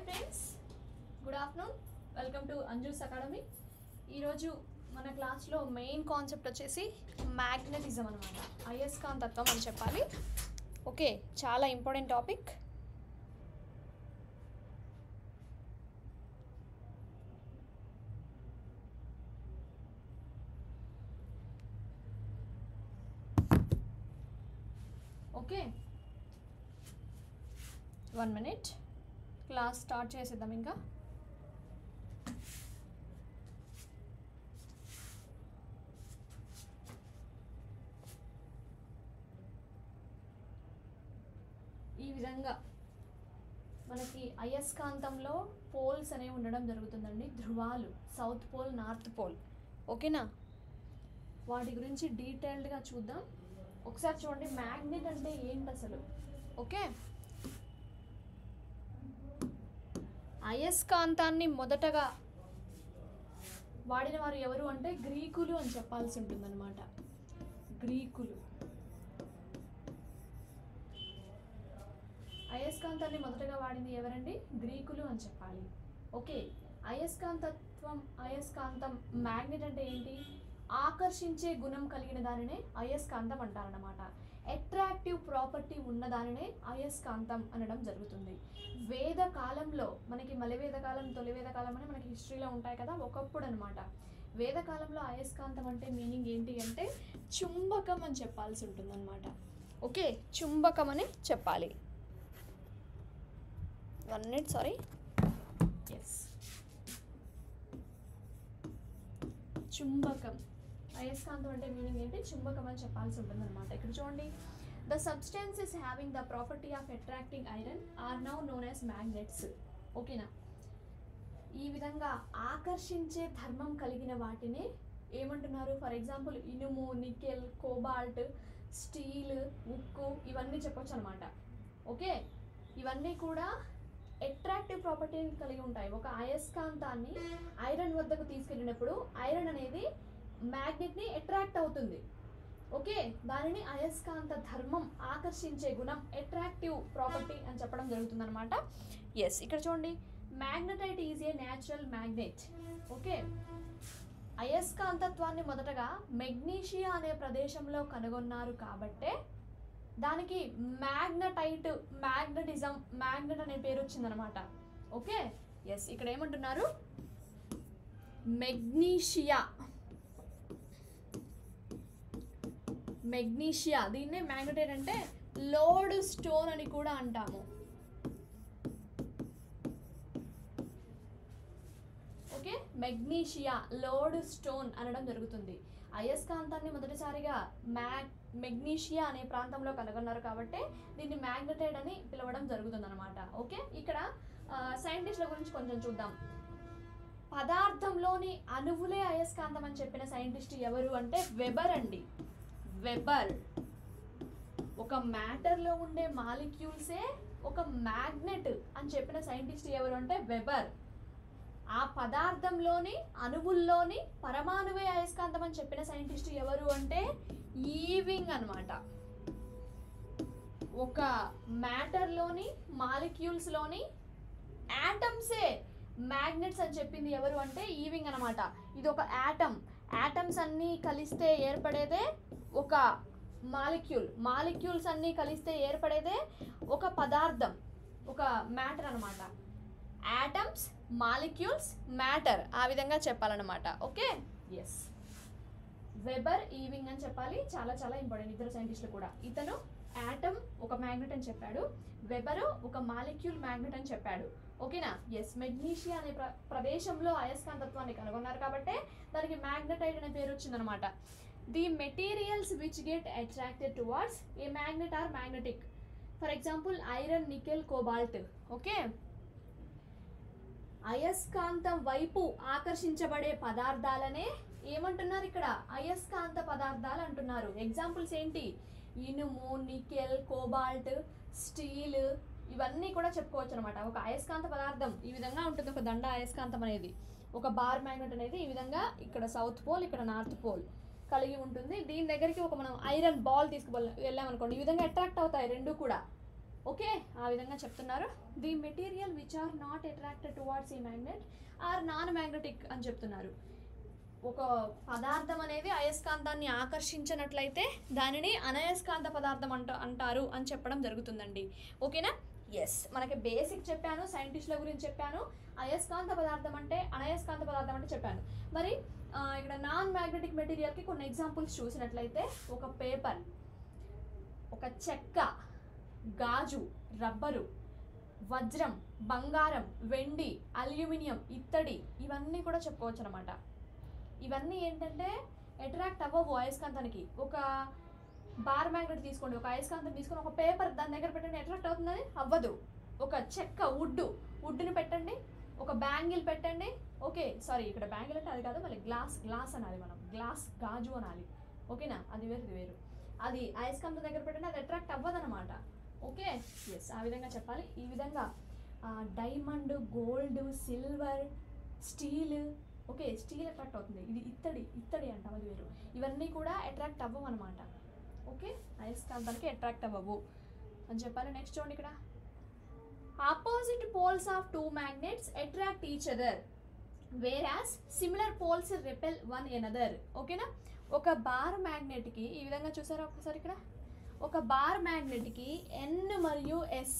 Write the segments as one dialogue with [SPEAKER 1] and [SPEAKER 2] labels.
[SPEAKER 1] Friends, good afternoon. Welcome to Anju's academy. ఈరోజు మన క్లాస్లో మెయిన్ కాన్సెప్ట్ వచ్చేసి మ్యాగ్నెటిజం అనమాట, అయస్కాంతత్వం అని చెప్పాలి. ఓకే, చాలా important topic. Okay, 1 minute, class start చేసేద్దాం. ఇంకా ఈ విధంగా మనకి అయస్కాంతంలో పోల్స్ అనేవి ఉండడం జరుగుతుందండి, ధృవాలు, సౌత్ పోల్, నార్త్ పోల్. ఓకేనా, వాటి గురించి డీటెయిల్డ్గా చూద్దాం. ఒకసారి చూడండి, మ్యాగ్నెట్ అంటే ఏంటి అసలు. ఓకే, అయస్కాంతాన్ని మొదటగా వాడిన వారు ఎవరు అంటే గ్రీకులు అని చెప్పాల్సి ఉంటుందన్నమాట. గ్రీకులు అయస్కాంతాన్ని మొదటగా వాడింది ఎవరండి? గ్రీకులు అని చెప్పాలి. ఓకే, అయస్కాంతం మ్యాగ్నెట్ అంటే ఏంటి? ఆకర్షించే గుణం కలిగిన దానినే అయస్కాంతం అంటారన్నమాట. అట్రాక్టివ్ ప్రాపర్టీ ఉన్న దానినే అయస్కాంతం అనడం జరుగుతుంది. వేద కాలంలో మనకి మలివేద కాలం, తొలివేద కాలం అని మనకి హిస్టరీలో ఉంటాయి కదా, ఒకప్పుడు అనమాట. వేదకాలంలో అయస్కాంతం అంటే మీనింగ్ ఏంటి అంటే చుంబకం అని చెప్పాల్సి ఉంటుందన్నమాట. ఓకే, చుంబకం అని చెప్పాలి. 1 minute, సారీ. ఎస్, చుంబకం, అయస్కాంతం అంటే మీనింగ్ ఏంటి? చుంబకం అని చెప్పాల్సి ఉంటుంది అనమాట. ఇక్కడ చూడండి, the substances having the property of attracting iron are now known as magnets. ఓకేనా, ఈ విధంగా ఆకర్షించే ధర్మం కలిగిన వాటిని ఏమంటున్నారు? ఫర్ ఎగ్జాంపుల్ ఇనుము, నికెల్, కోబాల్ట్, స్టీల్, ఉక్కు, ఇవన్నీ చెప్పొచ్చు అనమాట. ఓకే, ఇవన్నీ కూడా అట్రాక్టివ్ ప్రాపర్టీని కలిగి ఉంటాయి. ఒక అయస్కాంతాన్ని ఐరన్ వద్దకు తీసుకెళ్ళినప్పుడు ఐరన్ అనేది మ్యాగ్నెట్ని అట్రాక్ట్ అవుతుంది. ఓకే, దానిని అయస్కాంత ధర్మం, ఆకర్షించే గుణం, అట్రాక్టివ్ ప్రాపర్టీ అని చెప్పడం జరుగుతుంది అనమాట. ఎస్, ఇక్కడ చూడండి, magnetite is a natural magnet. Okay, అయస్కాంతత్వాన్ని మొదటగా మెగ్నీషియా అనే ప్రదేశంలో కనుగొన్నారు కాబట్టే దానికి మ్యాగ్నెటిజం, మ్యాగ్నెట్ అనే పేరు వచ్చిందనమాట. ఓకే, ఎస్, ఇక్కడ ఏమంటున్నారు? మెగ్నీషియా, దీన్నే మ్యాగ్నెటైట్ అంటే లోడ్ స్టోన్ అని కూడా అంటాము. ఓకే, మెగ్నీషియా, లోడ్ స్టోన్ అనడం జరుగుతుంది. అయస్కాంతాన్ని మొదటిసారిగా మెగ్నీషియా అనే ప్రాంతంలో కనుగొన్నారు కాబట్టి దీన్ని మ్యాగ్నెటైట్ అని పిలవడం జరుగుతుంది అనమాట. ఓకే, ఇక్కడ సైంటిస్టుల గురించి కొంచెం చూద్దాం. పదార్థంలోని అణువులే అయస్కాంతం అని చెప్పిన సైంటిస్ట్ ఎవరు అంటే వెబర్ అండి. వెబర్. ఒక మ్యాటర్లో ఉండే మాలిక్యూల్సే ఒక మ్యాగ్నెట్ అని చెప్పిన సైంటిస్ట్ ఎవరు అంటే వెబర్. ఆ పదార్థంలోని అణువుల్లోని పరమాణువే అయస్కాంతం అని చెప్పిన సైంటిస్ట్ ఎవరు అంటే ఈవింగ్ అనమాట. ఒక మ్యాటర్లోని మాలిక్యూల్స్లోని యాటమ్సే మ్యాగ్నెట్స్ అని చెప్పింది ఎవరు అంటే ఈవింగ్ అనమాట. ఇది ఒక యాటమ్, యాటమ్స్ అన్నీ కలిస్తే ఏర్పడేదే ఒక మాలిక్యూల్స్ అన్నీ కలిస్తే ఏర్పడేదే ఒక పదార్థం, ఒక మ్యాటర్ అనమాట. యాటమ్స్, మాలిక్యూల్స్, మ్యాటర్, ఆ విధంగా చెప్పాలన్నమాట. ఓకే, ఎస్, వెబర్, ఈవింగ్ అని చెప్పాలి. చాలా చాలా ఇంపార్టెంట్, ఇద్దరు సైంటిస్టులు కూడా. ఇతను యాటమ్ ఒక మ్యాగ్నెట్ అని చెప్పాడు, వెబరు ఒక మాలిక్యూల్ మ్యాగ్నెట్ అని చెప్పాడు. ఓకేనా, ఎస్, మెగ్నీషియా అనే ప్రదేశంలో అయస్కాంతత్వాన్ని కనుగొన్నారు కాబట్టి దానికి మ్యాగ్నెటైట్ అనే పేరు వచ్చిందనమాట. The materials which get attracted towards a magnet are magnetic. For example iron, nickel, cobalt. Okay, అయస్కాంతం వైపు ఆకర్షించబడే పదార్థాలనే ఏమంటున్నారు? ఇక్కడ అయస్కాంత పదార్థాలు అంటున్నారు. ఎగ్జాంపుల్స్ ఏంటి? ఇనుము, నికెల్, కోబాల్ట్, స్టీల్, ఇవన్నీ కూడా చెప్పుకోవచ్చు అనమాట. ఒక అయస్కాంత పదార్థం ఈ విధంగా ఉంటుంది. ఒక దండ అయస్కాంతం అనేది, ఒక బార్ మ్యాగ్నెట్ అనేది ఈ విధంగా ఇక్కడ సౌత్ పోల్, ఇక్కడ నార్త్ పోల్ కలిగి ఉంటుంది. దీని దగ్గరికి ఒక మనం ఐరన్ బాల్ తీసుకు వెళ్ళామనుకోండి, ఈ విధంగా అట్రాక్ట్ అవుతాయి రెండు కూడా. ఓకే, ఆ విధంగా చెప్తున్నారు. The material which are not attracted towards a magnet are non magnetic అని చెప్తున్నారు. ఒక పదార్థం అనేది అయస్కాంతాన్ని ఆకర్షించినట్లయితే దానిని అనయస్కాంత పదార్థం అంటారు అని చెప్పడం జరుగుతుందండి. ఓకేనా? ఎస్, మనకి బేసిక్ చెప్పాను, సైంటిస్టుల గురించి చెప్పాను, అయస్కాంత పదార్థం అంటే అనయస్కాంత పదార్థం అంటే చెప్పాను. మరి ఇక్కడ నాన్ మ్యాగ్నెటిక్ మెటీరియల్కి కొన్ని ఎగ్జాంపుల్స్ చూసినట్లయితే ఒక పేపర్, ఒక చెక్క, గాజు, రబ్బరు, వజ్రం, బంగారం, వెండి, అల్యూమినియం, ఇత్తడి, ఇవన్నీ కూడా చెప్పుకోవచ్చు అనమాట. ఇవన్నీ ఏంటంటే అట్రాక్ట్ అవ్వవు అయస్కాంతానికి. ఒక బార్ మ్యాగ్నెట్ తీసుకోండి, ఒక అయస్కాంతం తీసుకొని ఒక పేపర్ దాని దగ్గర పెట్టండి, అట్రాక్ట్ అవుతుందని అవ్వదు. ఒక చెక్క, వుడ్ని పెట్టండి, ఒక బ్యాంగిల్ పెట్టండి. ఓకే, సారీ, ఇక్కడ బ్యాంగిల్ అంటే అది కాదు, మళ్ళీ గ్లాస్ అనాలి, మనం గ్లాస్, గాజు అనాలి. ఓకేనా? అది వేరు. అది అయస్కాంతం దగ్గర పెట్టండి, అది అట్రాక్ట్ అవ్వదనమాట. ఓకే, ఎస్, ఆ విధంగా చెప్పాలి. ఈ విధంగా diamond, gold, silver, steel, okay, steel attract అవుతుంది. ఇది ఇత్తడి అంటాం, అది వేరు. ఇవన్నీ కూడా అట్రాక్ట్ అవ్వవు అనమాట. ఓకే, అయస్కాంతానికి అట్రాక్ట్ అవ్వవు అని చెప్పాలి. నెక్స్ట్ చూడండి, ఇక్కడ opposite poles of two magnets attract each other whereas similar poles repel one another. ఓకేనా? ఒక బార్ మ్యాగ్నెట్కి ఈ విధంగా చూసారా ఒకసారి, ఇక్కడ ఒక బార్ మ్యాగ్నెట్కి N మరియు S,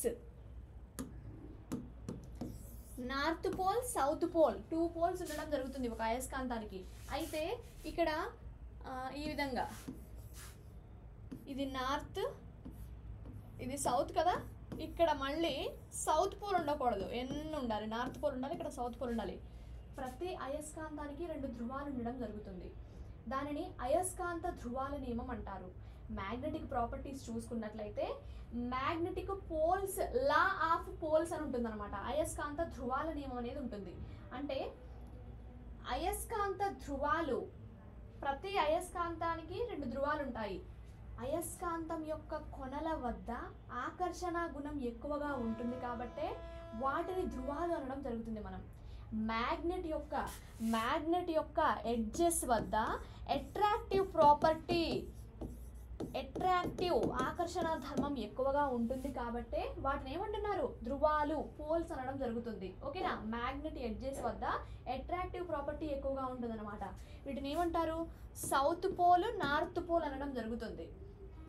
[SPEAKER 1] north pole, south pole, 2 poles ఉండడం జరుగుతుంది ఒక అయస్కాంతానికి. అయితే ఇక్కడ ఈ విధంగా ఇది నార్త్, ఇది సౌత్ కదా. ఇక్కడ మళ్ళీ సౌత్ పోల్ ఉండకూడదు, ఉండాలి, నార్త్ పోల్ ఉండాలి, ఇక్కడ సౌత్ పోల్ ఉండాలి. ప్రతి అయస్కాంతానికి 2 ధ్రువాలు ఉండడం జరుగుతుంది. దానిని అయస్కాంత ధ్రువాల నియమం అంటారు. మ్యాగ్నెటిక్ ప్రాపర్టీస్ చూసుకున్నట్లయితే magnetic poles, law of poles అని ఉంటుంది అనమాట. అయస్కాంత ధ్రువాల నియమం అనేది ఉంటుంది. అంటే అయస్కాంత ధ్రువాలు, ప్రతి అయస్కాంతానికి 2 ధ్రువాలు ఉంటాయి. అయస్కాంతం యొక్క కొనల వద్ద ఆకర్షణ గుణం ఎక్కువగా ఉంటుంది కాబట్టే వాటిని ధ్రువాలు అనడం జరుగుతుంది. మనం మ్యాగ్నెట్ యొక్క ఎడ్జెస్ వద్ద అట్రాక్టివ్ ఆకర్షణ ధర్మం ఎక్కువగా ఉంటుంది కాబట్టి వాటిని ఏమంటున్నారు? ధ్రువాలు, పోల్స్ అనడం జరుగుతుంది. ఓకేనా? మ్యాగ్నెట్ ఎడ్జెస్ వద్ద అట్రాక్టివ్ ప్రాపర్టీ ఎక్కువగా ఉంటుంది అనమాట. వీటిని ఏమంటారు? సౌత్ పోల్, నార్త్ పోల్ అనడం జరుగుతుంది.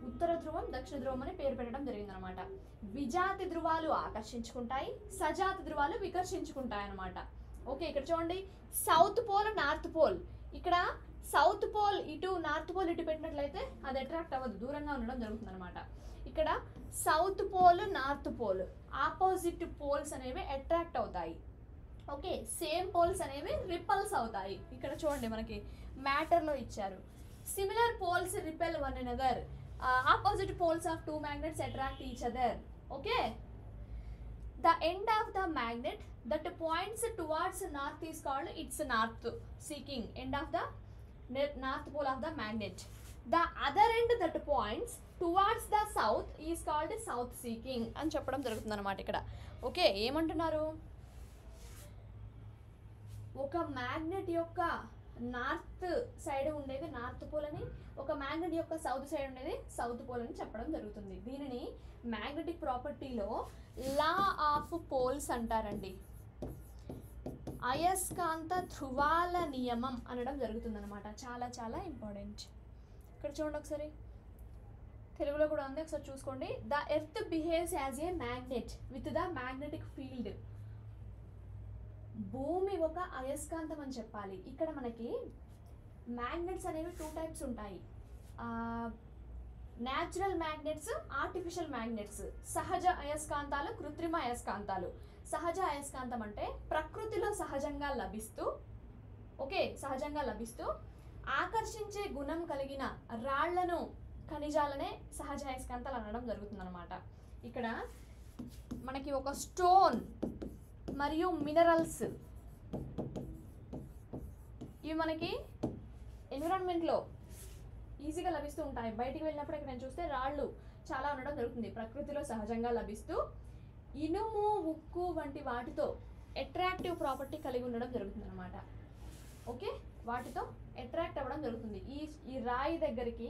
[SPEAKER 1] ఉత్తర ధ్రువం, దక్షిణ ధ్రువం అని పేరు పెట్టడం జరిగిందనమాట. విజాతి ధ్రువాలు ఆకర్షించుకుంటాయి, సజాతి ధ్రువాలు వికర్షించుకుంటాయి అనమాట. ఓకే, ఇక్కడ చూడండి, సౌత్ పోల్, నార్త్ పోల్. ఇక్కడ సౌత్ పోల్ ఇటు, నార్త్ పోల్ ఇటు పెట్టినట్లయితే అది అట్రాక్ట్ అవ్వదు, దూరంగా ఉండడం జరుగుతుంది అనమాట. ఇక్కడ south pole, north pole, opposite poles అనేవి అట్రాక్ట్ అవుతాయి. ఓకే, సేమ్ పోల్స్ అనేవి రిపల్స్ అవుతాయి. ఇక్కడ చూడండి, మనకి మ్యాటర్లో ఇచ్చారు. Similar poles repel one another, opposite poles of 2 magnets attract each other. Okay, the end of the magnet that points towards north is called its north seeking, end of the north pole of the magnet. The other end that points towards the south is called south seeking అని చెప్పడం జరుగుతుంది అనమాట ఇక్కడ. Okay, ఏమంటున్నారు? ఒక magnet యొక్క north side ఉండేది north pole అని, ఒక మ్యాగ్నెట్ యొక్క సౌత్ సైడ్ ఉండేది సౌత్ పోల్ అని చెప్పడం జరుగుతుంది. దీనిని మ్యాగ్నెటిక్ ప్రాపర్టీలో లా ఆఫ్ పోల్స్ అంటారండి. అయస్కాంత ధ్రువాల నియమం అనడం జరుగుతుంది అనమాట. చాలా చాలా ఇంపార్టెంట్. ఇక్కడ చూడండి ఒకసారి, తెలుగులో కూడా ఉంది, ఒకసారి చూసుకోండి. The earth behaves as a magnet with the magnetic field. భూమి ఒక అయస్కాంతం అని చెప్పాలి. ఇక్కడ మనకి మ్యాగ్నెట్స్ అనేవి 2 types ఉంటాయి. Natural magnets, artificial magnets. సహజ అయస్కాంతాలు, కృత్రిమ అయస్కాంతాలు. సహజ అయస్కాంతం అంటే ప్రకృతిలో సహజంగా లభిస్తూ ఆకర్షించే గుణం కలిగిన రాళ్లను, ఖనిజాలనే సహజ అయస్కాంతాలు అనడం జరుగుతుందన్నమాట. ఇక్కడ మనకి ఒక స్టోన్ మరియు మినరల్స్, ఇవి మనకి ఎన్విరాన్మెంట్లో ఈజీగా లభిస్తూ ఉంటాయి. బయటికి వెళ్ళినప్పుడు ఇక్కడ నేను చూస్తే రాళ్ళు చాలా ఉండడం జరుగుతుంది. ప్రకృతిలో సహజంగా లభిస్తూ ఇనుము, ఉక్కు వంటి వాటితో అట్రాక్టివ్ ప్రాపర్టీ కలిగి ఉండడం జరుగుతుంది అనమాట. ఓకే, వాటితో అట్రాక్ట్ అవ్వడం జరుగుతుంది. ఈ రాయి దగ్గరికి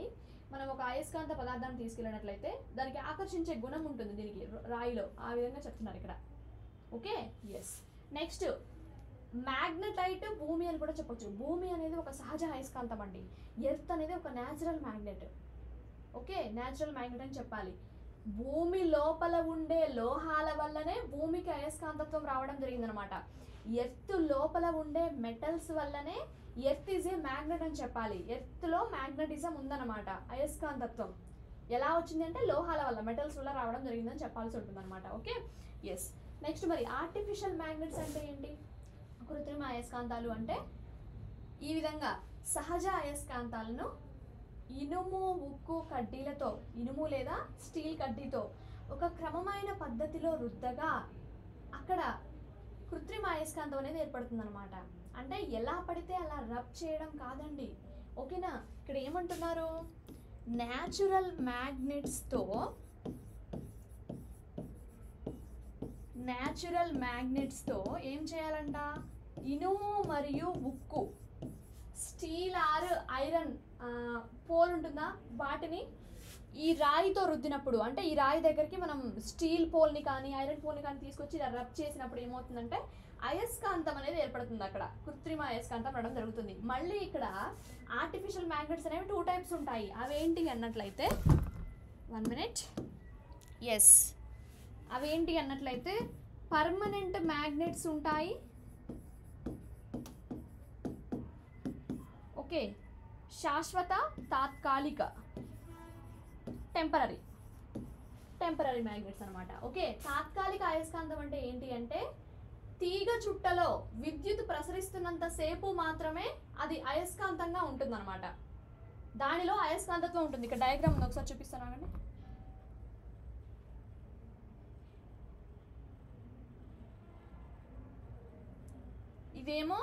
[SPEAKER 1] మనం ఒక అయస్కాంత పదార్థాన్ని తీసుకెళ్ళినట్లయితే దానికి ఆకర్షించే గుణం ఉంటుంది దీనికి రాయిలో, ఆ విధంగా చెప్తున్నారు ఇక్కడ. Okay, yes. నెక్స్ట్ మ్యాగ్నెటైట్ భూమి అని కూడా చెప్పొచ్చు. భూమి అనేది ఒక సహజ అయస్కాంతం అండి. ఎర్త్ అనేది ఒక natural magnet. Okay, natural magnet అని చెప్పాలి. భూమి లోపల ఉండే లోహాల వల్లనే భూమికి అయస్కాంతత్వం రావడం జరిగిందనమాట. ఎర్త్ లోపల ఉండే మెటల్స్ వల్లనే ఎర్త్ ఈజ్ ఏ మ్యాగ్నెట్ అని చెప్పాలి. ఎర్త్లో మ్యాగ్నెటిజం ఉందన్నమాట, అయస్కాంతత్వం. ఎలా వచ్చింది అంటే లోహాల వల్ల, మెటల్స్ వల్ల రావడం జరిగిందని చెప్పాల్సి ఉంటుంది అనమాట. Okay, yes. నెక్స్ట్ మరి ఆర్టిఫిషియల్ మ్యాగ్నెట్స్ అంటే ఏంటి? కృత్రిమ అయస్కాంతాలు అంటే ఈ విధంగా సహజ అయస్కాంతాలను ఇనుము ఉక్కు కడ్డీలతో, ఇనుము లేదా స్టీల్ కడ్డీతో ఒక క్రమమైన పద్ధతిలో రుద్దగా అక్కడ కృత్రిమ అయస్కాంతం అనేది ఏర్పడుతుంది అనమాట. అంటే ఎలా పడితే అలా రబ్ చేయడం కాదండి. ఓకేనా, ఇక్కడ ఏమంటున్నారు, న్యాచురల్ మ్యాగ్నెట్స్తో ఏం చేయాలంట, ఇనుము మరియు ఉక్కు, స్టీల్ ఆర్ ఐరన్ పోల్ ఉంటుందా, వాటిని ఈ రాయితో రుద్దినప్పుడు, అంటే ఈ రాయి దగ్గరికి మనం స్టీల్ పోల్ని కానీ ఐరన్ పోల్ని కానీ తీసుకొచ్చి ఇలా రబ్ చేసినప్పుడు ఏమవుతుందంటే అయస్కాంతం అనేది ఏర్పడుతుంది. అక్కడ కృత్రిమ అయస్కాంతం పడడం జరుగుతుంది. మళ్ళీ ఇక్కడ ఆర్టిఫిషియల్ మ్యాగ్నెట్స్ అనేవి 2 టైప్స్ ఉంటాయి. అవేంటి అన్నట్లయితే 1 minute, ఎస్, అవేంటి అన్నట్లయితే పర్మనెంట్ మ్యాగ్నెట్స్ ఉంటాయి. ఓకే, శాశ్వత, తాత్కాలిక, టెంపరరీ మ్యాగ్నెట్స్ అనమాట. ఓకే, తాత్కాలిక అయస్కాంతం అంటే ఏంటి అంటే తీగ చుట్టలో విద్యుత్ ప్రసరిస్తున్నంత సేపు మాత్రమే అది అయస్కాంతంగా ఉంటుందన్నమాట. దానిలో అయస్కాంతత్వం ఉంటుంది. ఇక్కడ డయాగ్రామ్ ఉంది, ఒకసారి చూపిస్తాను అండి. ఇదేమో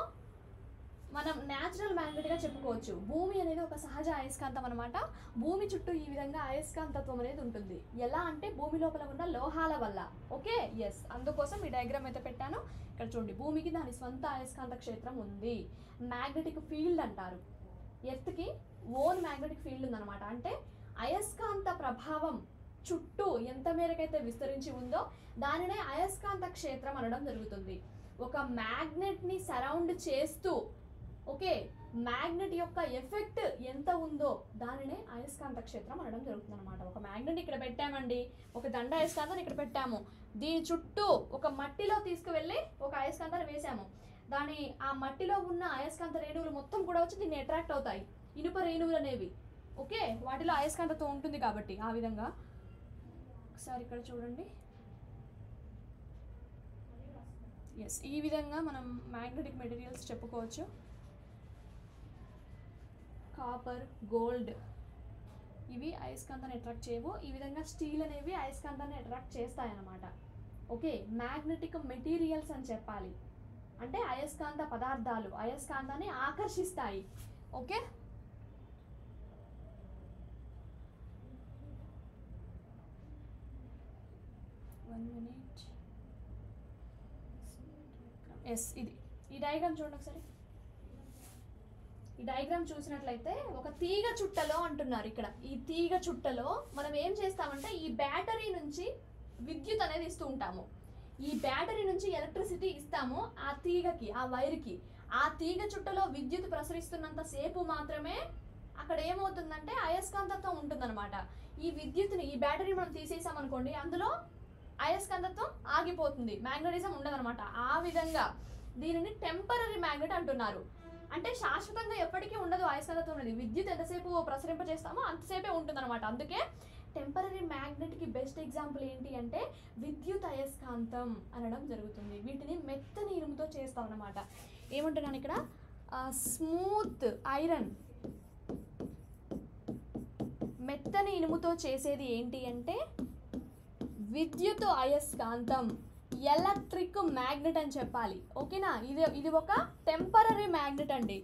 [SPEAKER 1] మనం న్యాచురల్ మ్యాగ్నెట్గా చెప్పుకోవచ్చు. భూమి అనేది ఒక సహజ అయస్కాంతం అనమాట. భూమి చుట్టూ ఈ విధంగా అయస్కాంతత్వం అనేది ఉంటుంది. ఎలా అంటే భూమి లోపల ఉన్న లోహాల వల్ల. ఓకే, ఎస్, అందుకోసం ఈ డయాగ్రామ్ అయితే పెట్టాను. ఇక్కడ చూడండి, భూమికి దాని స్వంత అయస్కాంత క్షేత్రం ఉంది, మ్యాగ్నెటిక్ ఫీల్డ్ అంటారు. ఎర్త్కి ఓన్ మ్యాగ్నెటిక్ ఫీల్డ్ ఉందన్నమాట. అంటే అయస్కాంత ప్రభావం చుట్టూ ఎంత మేరకైతే విస్తరించి ఉందో దానినే అయస్కాంత క్షేత్రం అనడం జరుగుతుంది. ఒక మ్యాగ్నెట్ని సరౌండ్ చేస్తూ, ఓకే, మ్యాగ్నెట్ యొక్క ఎఫెక్ట్ ఎంత ఉందో దానినే అయస్కాంత క్షేత్రం అనడం జరుగుతుంది అనమాట. ఒక మ్యాగ్నెట్ ఇక్కడ పెట్టామండి, ఒక దండ అయస్కాంతాన్ని ఇక్కడ పెట్టాము, దీని చుట్టూ ఒక మట్టిలో తీసుకువెళ్ళి ఒక అయస్కాంతాన్ని వేసాము. ఆ మట్టిలో ఉన్న అయస్కాంత రేణువులు మొత్తం కూడా వచ్చి దీన్ని అట్రాక్ట్ అవుతాయి, ఇనుప రేణువులు అనేవి. ఓకే, వాటిలో అయస్కాంతత్వం ఉంటుంది కాబట్టి ఆ విధంగా. ఒకసారి ఇక్కడ చూడండి, ఎస్, ఈ విధంగా మనం మ్యాగ్నెటిక్ మెటీరియల్స్ చెప్పుకోవచ్చు. కాపర్, గోల్డ్ ఇవి అయస్కాంతాన్ని అట్రాక్ట్ చేయవు. ఈ విధంగా స్టీల్ అనేవి అయస్కాంతాన్ని అట్రాక్ట్ చేస్తాయన్నమాట. ఓకే, మ్యాగ్నెటిక్ మెటీరియల్స్ అని చెప్పాలి. అంటే అయస్కాంత పదార్థాలు అయస్కాంతాన్ని ఆకర్షిస్తాయి. ఓకే, ఎస్, ఈ డయాగ్రామ్ చూడండి ఒకసారి. ఈ డయాగ్రామ్ చూసినట్లయితే ఒక తీగ చుట్టలో అంటున్నారు. ఇక్కడ ఈ తీగ చుట్టలో మనం ఏం చేస్తామంటే ఈ బ్యాటరీ నుంచి విద్యుత్ అనేది ఇస్తూ ఉంటాము. ఈ బ్యాటరీ నుంచి ఎలక్ట్రిసిటీ ఇస్తాము ఆ తీగకి, ఆ వైర్కి. ఆ తీగ చుట్టలో విద్యుత్ ప్రసరిస్తున్నంత సేపు మాత్రమే అక్కడ ఏమవుతుందంటే అయస్కాంతత్వం ఉంటుందన్నమాట. ఈ విద్యుత్ని, ఈ బ్యాటరీ మనం తీసేసామనుకోండి, అందులో అయస్కాంతత్వం ఆగిపోతుంది, మ్యాగ్నెటిజం ఉండదన్నమాట. ఆ విధంగా దీనిని టెంపరరీ మ్యాగ్నెట్ అంటున్నారు. అంటే శాశ్వతంగా ఎప్పటికీ ఉండదు అయస్కాంతత్వం అనేది. విద్యుత్ ఎంతసేపు ప్రసరింపజేస్తామో అంతసేపే ఉంటుందన్నమాట. అందుకే టెంపరరీ మ్యాగ్నెట్కి బెస్ట్ ఎగ్జాంపుల్ ఏంటి అంటే విద్యుత్ అయస్కాంతం అనడం జరుగుతుంది. వీటిని మెత్తని ఇనుముతో చేస్తాం అన్నమాట. ఏమంటున్నాను ఇక్కడ, స్మూత్ ఐరన్, మెత్తని ఇనుముతో చేసేది ఏంటి అంటే విద్యుత్ అయస్కాంతం, ఎలక్ట్రిక్ మ్యాగ్నెట్ అని చెప్పాలి. ఓకేనా, ఇది ఒక టెంపరరీ మ్యాగ్నెట్ అండి.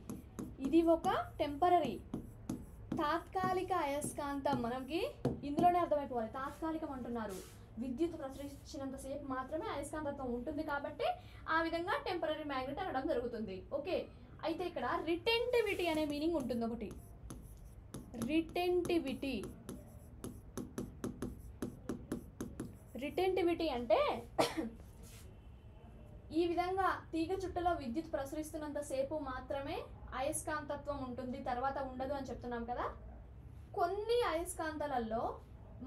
[SPEAKER 1] ఇది ఒక టెంపరరీ తాత్కాలిక అయస్కాంతం. మనకి ఇందులోనే అర్థమైపోవాలి, తాత్కాలికం అంటున్నారు. విద్యుత్ ప్రసరించినంతసేపు మాత్రమే అయస్కాంతత్వం ఉంటుంది కాబట్టి ఆ విధంగా టెంపరరీ మ్యాగ్నెట్ అనడం జరుగుతుంది. ఓకే, అయితే ఇక్కడ రిటెంటివిటీ అనే మీనింగ్ ఉంటుంది ఒకటి. రిటెంటివిటీ. రిటెంటివిటీ అంటే ఈ విధంగా తీగ చుట్టలో విద్యుత్ ప్రసరిస్తున్నంత సేపు మాత్రమే అయస్కాంతత్వం ఉంటుంది, తర్వాత ఉండదు అని చెప్తున్నాం కదా. కొన్ని అయస్కాంతాలలో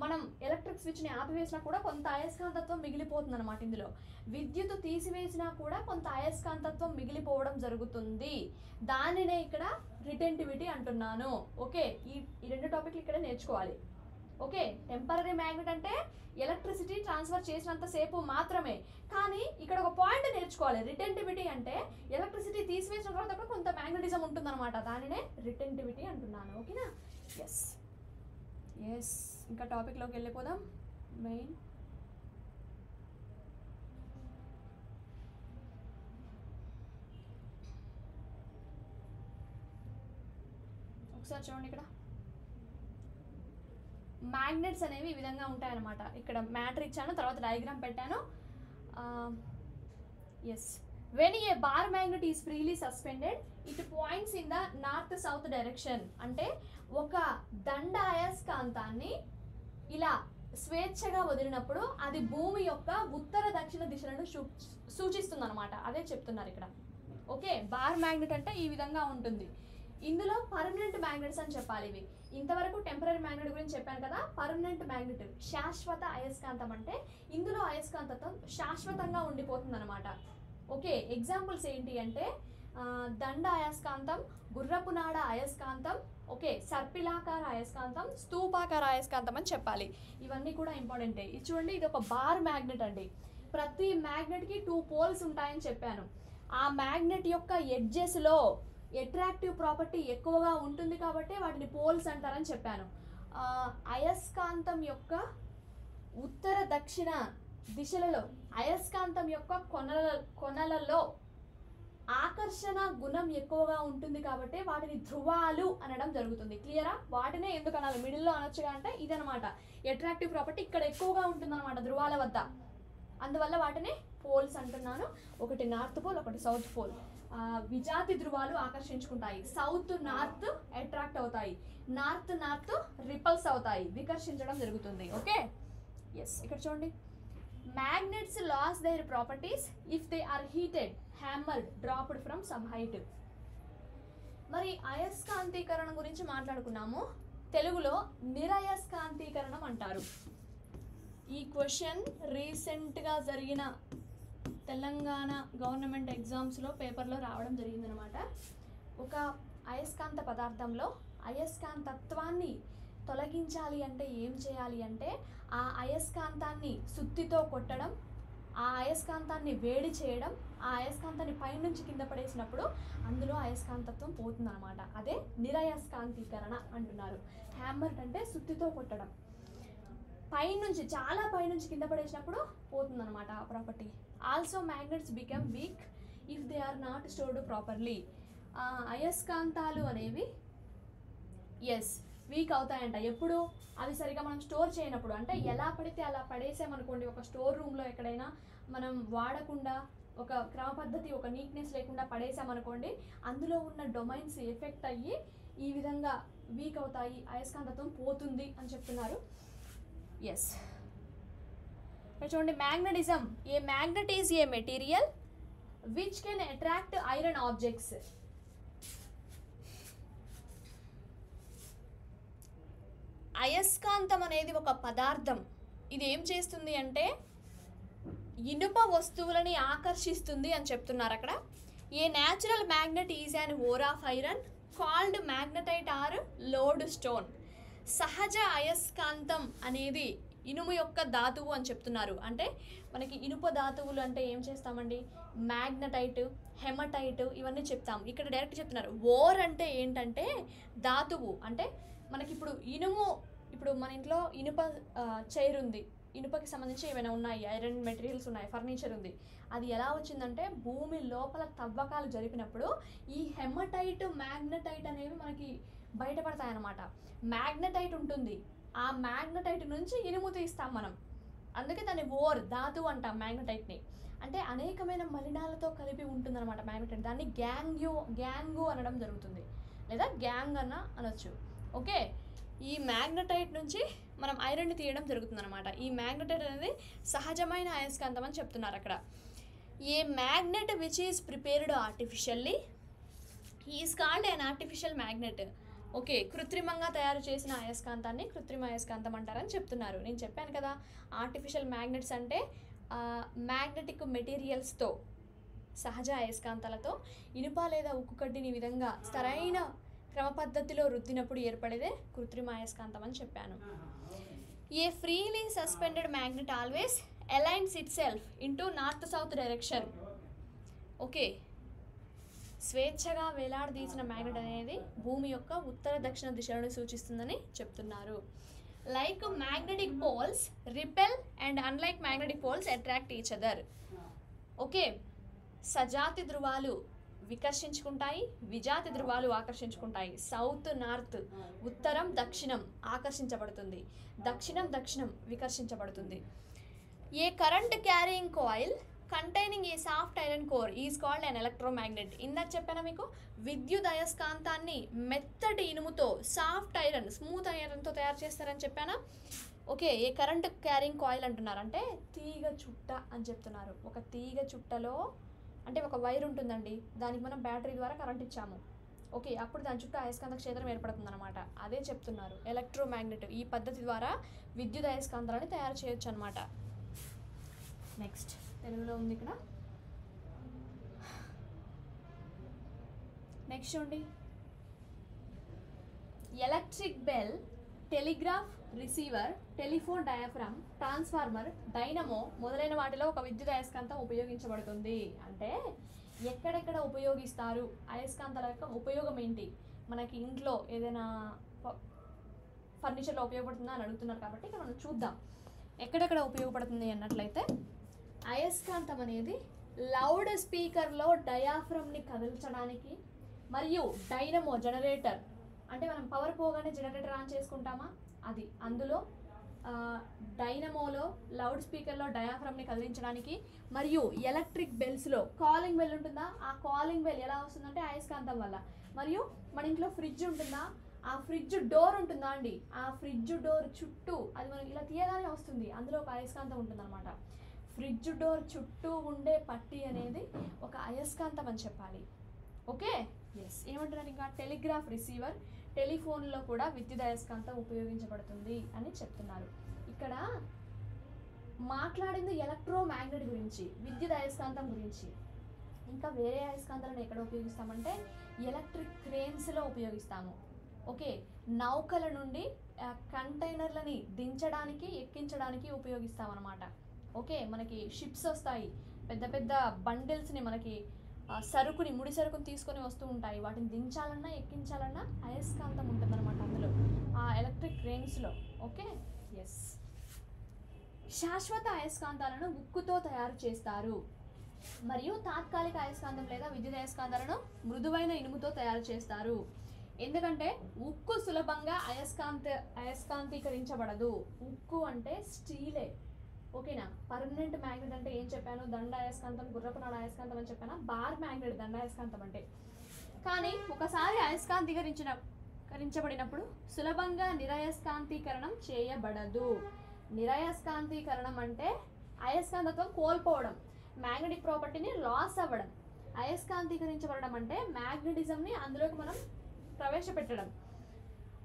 [SPEAKER 1] మనం ఎలక్ట్రిక్ స్విచ్ని ఆపివేసినా కూడా కొంత అయస్కాంతత్వం మిగిలిపోతుంది అనమాట. ఇందులో విద్యుత్ తీసివేసినా కూడా కొంత అయస్కాంతత్వం మిగిలిపోవడం జరుగుతుంది. దానినే ఇక్కడ రిటెంటివిటీ అంటున్నాను. ఓకే, ఈ రెండు టాపిక్లు ఇక్కడ నేర్చుకోవాలి. ఓకే, టెంపరరీ మ్యాగ్నెట్ అంటే ఎలక్ట్రిసిటీ ట్రాన్స్ఫర్ చేసినంత సేపు మాత్రమే. కానీ ఇక్కడ ఒక పాయింట్ నేర్చుకోవాలి. రిటెంటివిటీ అంటే ఎలక్ట్రిసిటీ తీసివేసిన తర్వాత కూడా కొంత మ్యాగ్నెటిజం ఉంటుందన్నమాట. దానినే రిటెంటివిటీ అంటున్నాను. ఓకేనా? ఎస్ ఎస్ ఇంకా టాపిక్లోకి వెళ్ళిపోదాం. మెయిన్ ఒకసారి చూడండి, ఇక్కడ మ్యాగ్నెట్స్ అనేవి ఈ విధంగా ఉంటాయన్నమాట. ఇక్కడ మ్యాటర్ ఇచ్చాను, తర్వాత డయాగ్రామ్ పెట్టాను. Yes, when a bar magnet is freely suspended it points in the north south direction. అంటే ఒక దండ అయస్కాంతాన్ని ఇలా స్వేచ్ఛగా వదిలినప్పుడు అది భూమి యొక్క ఉత్తర దక్షిణ దిశలను సూచిస్తుంది అనమాట. అదే చెప్తున్నారు ఇక్కడ. ఓకే, బార్ మ్యాగ్నెట్ అంటే ఈ విధంగా ఉంటుంది. ఇందులో పర్మనెంట్ మ్యాగ్నెట్స్ అని చెప్పాలి ఇవి. ఇంతవరకు టెంపరరీ మ్యాగ్నెట్ గురించి చెప్పాను కదా. పర్మనెంట్ మ్యాగ్నెట్ శాశ్వత అయస్కాంతం అంటే ఇందులో అయస్కాంతత్వం శాశ్వతంగా ఉండిపోతుంది అనమాట. ఓకే, ఎగ్జాంపుల్స్ ఏంటి అంటే దండ అయస్కాంతం, గుర్రపునాడ అయస్కాంతం, ఓకే, సర్పిలాకార అయస్కాంతం, స్తూపాకార అయస్కాంతం అని చెప్పాలి. ఇవన్నీ కూడా ఇంపార్టెంటే. ఇది చూడండి, ఇది ఒక బార్ మ్యాగ్నెట్ అండి. ప్రతి మ్యాగ్నెట్కి 2 పోల్స్ ఉంటాయని చెప్పాను. ఆ మ్యాగ్నెట్ యొక్క ఎడ్జెస్లో అట్రాక్టివ్ ప్రాపర్టీ ఎక్కువగా ఉంటుంది కాబట్టి వాటిని పోల్స్ అంటారని చెప్పాను. అయస్కాంతం యొక్క ఉత్తర దక్షిణ దిశలలో అయస్కాంతం యొక్క కొనలలో ఆకర్షణ గుణం ఎక్కువగా ఉంటుంది కాబట్టి వాటిని ధ్రువాలు అనడం జరుగుతుంది. క్లియరా? వాటినే ఎందుకు అనాలి, మిడిల్లో అనొచ్చుగా అంటే ఇదనమాట. అట్రాక్టివ్ ప్రాపర్టీ ఇక్కడ ఎక్కువగా ఉంటుంది అనమాట ధ్రువాల వద్ద. అందువల్ల వాటిని పోల్స్ అంటున్నాను. ఒకటి నార్త్ పోల్, ఒకటి సౌత్ పోల్. విజాతి ధ్రువాలు ఆకర్షించుకుంటాయి. సౌత్ నార్త్ అట్రాక్ట్ అవుతాయి, నార్త్ నార్త్ రిపల్స్ అవుతాయి, వికర్షించడం జరుగుతుంది. ఓకే, ఎస్, ఇక్కడ చూడండి. Magnets lose their properties if they are heated, hammered, dropped from some height. మరి అయస్కాంతీకరణ గురించి మాట్లాడుకున్నాము. తెలుగులో నిరయస్కాంతీకరణం అంటారు. ఈ క్వశ్చన్ రీసెంట్గా జరిగిన తెలంగాణ గవర్నమెంట్ ఎగ్జామ్స్లో పేపర్లో రావడం జరిగిందనమాట. ఒక అయస్కాంత పదార్థంలో అయస్కాంతత్వాన్ని తొలగించాలి అంటే ఏం చేయాలి అంటే ఆ అయస్కాంతాన్ని సుత్తితో కొట్టడం, ఆ అయస్కాంతాన్ని వేడి చేయడం, ఆ అయస్కాంతాన్ని పైనుంచి కింద పడేసినప్పుడు అందులో అయస్కాంతత్వం పోతుందన్నమాట. అదే నిరయస్కాంతీకరణ అంటున్నారు. హ్యామర్ అంటే సుత్తితో కొట్టడం, పైనుంచి చాలా పైనుంచి కింద పడేసినప్పుడు పోతుందన్నమాట ఆ property. Also magnets become weak if they are not stored properly. అయస్కాంతాలు అనేవి వీక్ అవుతాయంట ఎప్పుడు, అవి సరిగా మనం స్టోర్ చేయనప్పుడు. అంటే ఎలా పడితే అలా పడేసామనుకోండి, ఒక స్టోర్ రూమ్లో ఎక్కడైనా మనం వాడకుండా, ఒక క్రమ పద్ధతి, ఒక నీట్నెస్ లేకుండా పడేసామనుకోండి, అందులో ఉన్న డొమైన్స్ ఎఫెక్ట్ అయ్యి ఈ విధంగా వీక్ అవుతాయి, అయస్కాంతత్వం పోతుంది అని చెప్తున్నారు. ఎస్, చూడండి, magnetism. A magnet is a material which can attract iron objects. అయస్కాంతం అనేది ఒక పదార్థం. ఇది ఏం చేస్తుంది అంటే ఇనుప వస్తువులని ఆకర్షిస్తుంది అని చెప్తున్నారు అక్కడ. A natural magnet is an ore of iron called magnetite or lodestone. సహజ అయస్కాంతం అనేది ఇనుము యొక్క ధాతువు అని చెప్తున్నారు. అంటే మనకి ఇనుప ధాతువులు అంటే ఏం చేస్తామండి, మ్యాగ్నటైట్, హెమటైట్ ఇవన్నీ చెప్తాం. ఇక్కడ డైరెక్ట్ చెప్తున్నారు. ఓర్ అంటే ఏంటంటే ధాతువు. అంటే మనకి ఇప్పుడు ఇనుము, ఇప్పుడు మన ఇంట్లో ఇనుప చైర్ ఉంది, ఇనుపకి సంబంధించి ఏమైనా ఉన్నాయి, ఐరన్ మెటీరియల్స్ ఉన్నాయి, ఫర్నిచర్ ఉంది. అది ఎలా వచ్చిందంటే భూమి లోపల తవ్వకాలు జరిపినప్పుడు ఈ హెమటైట్, మ్యాగ్నటైట్ అనేవి మనకి బయటపడతాయి అన్నమాట. మ్యాగ్నటైట్ ఉంటుంది, ఆ మ్యాగ్నటైట్ నుంచి ఇనుము తీస్తాం మనం. అందుకే దాన్ని ఓర్, ధాతువు అంటాం మ్యాగ్నటైట్ని. అంటే అనేకమైన మలినాలతో కలిపి ఉంటుందన్నమాట మ్యాగ్నటైట్. దాన్ని గ్యాంగు అనడం జరుగుతుంది, లేదా గ్యాంగ్ అన్న అనొచ్చు. ఓకే, ఈ మ్యాగ్నటైట్ నుంచి మనం ఐరన్ని తీయడం జరుగుతుందన్నమాట. ఈ మ్యాగ్నటైట్ అనేది సహజమైన అయస్కాంతం అని చెప్తున్నారు అక్కడ. A magnet which is prepared artificially is called an artificial magnet. Okay, కృత్రిమంగా తయారు చేసిన అయస్కాంతాన్ని కృత్రిమ అయస్కాంతం అంటారని చెప్తున్నారు. నేను చెప్పాను కదా, ఆర్టిఫిషియల్ మ్యాగ్నెట్స్ అంటే మ్యాగ్నెటిక్ మెటీరియల్స్తో, సహజ అయస్కాంతాలతో ఇనుప లేదా ఉక్కు కడ్డీని విధంగా సరైన క్రమ పద్ధతిలో రుద్దినప్పుడు ఏర్పడేదే కృత్రిమ అయస్కాంతం అని చెప్పాను. A freely suspended magnet always aligns itself into north south direction. Okay, స్వేచ్ఛగా వేలాడదీసిన మ్యాగ్నెట్ అనేది భూమి యొక్క ఉత్తర దక్షిణ దిశలను సూచిస్తుందని చెప్తున్నారు. Like magnetic poles repel and unlike magnetic poles attract each other. Okay, సజాతి ధృవాలు వికర్షించుకుంటాయి, విజాతి ధృవాలు ఆకర్షించుకుంటాయి. సౌత్ నార్త్, ఉత్తరం దక్షిణం ఆకర్షించబడుతుంది, దక్షిణం దక్షిణం వికర్షించబడుతుంది. A current carrying coil containing a soft iron core is called an electromagnet. ఇందాక చెప్పాను మీకు, విద్యుత్ అయస్కాంతాన్ని మెత్తటి ఇనుముతో, సాఫ్ట్ ఐరన్, స్మూత్ ఐరన్తో తయారు చేస్తారని చెప్పానా. ఓకే, ఏ కరెంట్ క్యారింగ్ కాయిల్ అంటున్నారంటే తీగ చుట్ట అని చెప్తున్నారు. ఒక తీగ చుట్టలో అంటే ఒక వైర్ ఉంటుందండి, దానికి మనం బ్యాటరీ ద్వారా కరెంట్ ఇచ్చాము. ఓకే, అప్పుడు దాని చుట్టూ అయస్కాంత క్షేత్రం ఏర్పడుతుంది అనమాట. అదే చెప్తున్నారు ఎలక్ట్రోమాగ్నెట్. ఈ పద్ధతి ద్వారా విద్యుత్ అయస్కాంతాలని తయారు చేయొచ్చు అనమాట. నెక్స్ట్ తెలుగులో ఉంది ఇక్కడ. నెక్స్ట్ చూడండి, electric bell, telegraph receiver, telephone diaphragm, transformer, dynamo మొదలైన వాటిలో ఒక విద్యుత్ అయస్కాంతం ఉపయోగించబడుతుంది. అంటే ఎక్కడెక్కడ ఉపయోగిస్తారు, అయస్కాంతాల యొక్క ఉపయోగం ఏంటి, మనకి ఇంట్లో ఏదైనా ఫర్నిచర్లో ఉపయోగపడుతుందా అని అడుగుతున్నారు కాబట్టి ఇక్కడ మనం చూద్దాం ఎక్కడెక్కడ ఉపయోగపడుతుంది అన్నట్లయితే. అయస్కాంతం అనేది లౌడ్ స్పీకర్లో డయాఫ్రమ్ని కదిల్చడానికి, మరియు డైనమో జనరేటర్ అంటే మనం పవర్ పోగానే జనరేటర్ ఆన్ చేసుకుంటామా, అది అందులో డైనమోలో లౌడ్ స్పీకర్లో డయాఫ్రమ్ని కదిలించడానికి, మరియు ఎలక్ట్రిక్ బెల్స్లో కాలింగ్ బెల్ ఉంటుందా, ఆ కాలింగ్ బెల్ ఎలా వస్తుందంటే అయస్కాంతం వల్ల. మరియు మన ఇంట్లో ఫ్రిడ్జ్ ఉంటుందా, ఆ ఫ్రిడ్జ్ డోర్ ఉంటుందా అండి, ఆ ఫ్రిడ్జ్ డోర్ చుట్టూ అది మనం ఇలా తీయగానే వస్తుంది, అందులో ఒక అయస్కాంతం ఉంటుందన్నమాట. ఫ్రిడ్జ్ డోర్ చుట్టూ ఉండే పట్టీ అనేది ఒక అయస్కాంతం అని చెప్పాలి. Okay, yes. ఏమంటున్నారు ఇంకా, టెలిగ్రాఫ్ రిసీవర్, టెలిఫోన్లో కూడా విద్యుత్ అయస్కాంతం ఉపయోగించబడుతుంది అని చెప్తున్నారు. ఇక్కడ మాట్లాడింది ఎలక్ట్రోమాగ్నెట్ గురించి, విద్యుత్ అయస్కాంతం గురించి. ఇంకా వేరే అయస్కాంతాలను ఎక్కడ ఉపయోగిస్తామంటే ఎలక్ట్రిక్ క్రేన్స్లో ఉపయోగిస్తాము. ఓకే, నౌకల నుండి కంటైనర్లని దించడానికి, ఎక్కించడానికి ఉపయోగిస్తాం అన్నమాట. ఓకే, మనకి షిప్స్ వస్తాయి, పెద్ద పెద్ద బండిల్స్ని, మనకి సరుకుని, ముడి సరుకుని తీసుకొని వస్తూ ఉంటాయి, వాటిని దించాలన్నా ఎక్కించాలన్నా అయస్కాంతం ఉంటుందన్నమాట అందులో, ఆ ఎలక్ట్రిక్ క్రేన్స్లో. Okay, yes. శాశ్వత అయస్కాంతాలను ఉక్కుతో తయారు చేస్తారు, మరియు తాత్కాలిక అయస్కాంతం లేదా విద్యుత్ అయస్కాంతాలను మృదువైన ఇనుముతో తయారు చేస్తారు. ఎందుకంటే ఉక్కు సులభంగా అయస్కాంతీకరించబడదు. ఉక్కు అంటే స్టీలే. ఓకేనా, పర్మనెంట్ మ్యాగ్నెట్ అంటే ఏం చెప్పాను, దండ అయస్కాంతం, గుర్రపునాడ అయస్కాంతం అని చెప్పాను. బార్ మ్యాగ్నెట్ దండ అయస్కాంతం అంటే. కానీ ఒకసారి అయస్కాంతీకరించబడినప్పుడు సులభంగా నిరయస్కాంతీకరణం చేయబడదు. నిరయస్కాంతీకరణం అంటే అయస్కాంతత్వం కోల్పోవడం, మ్యాగ్నెటిక్ ప్రాపర్టీని లాస్ అవ్వడం. అయస్కాంతీకరించబడడం అంటే మ్యాగ్నెటిజంని అందులోకి మనం ప్రవేశపెట్టడం.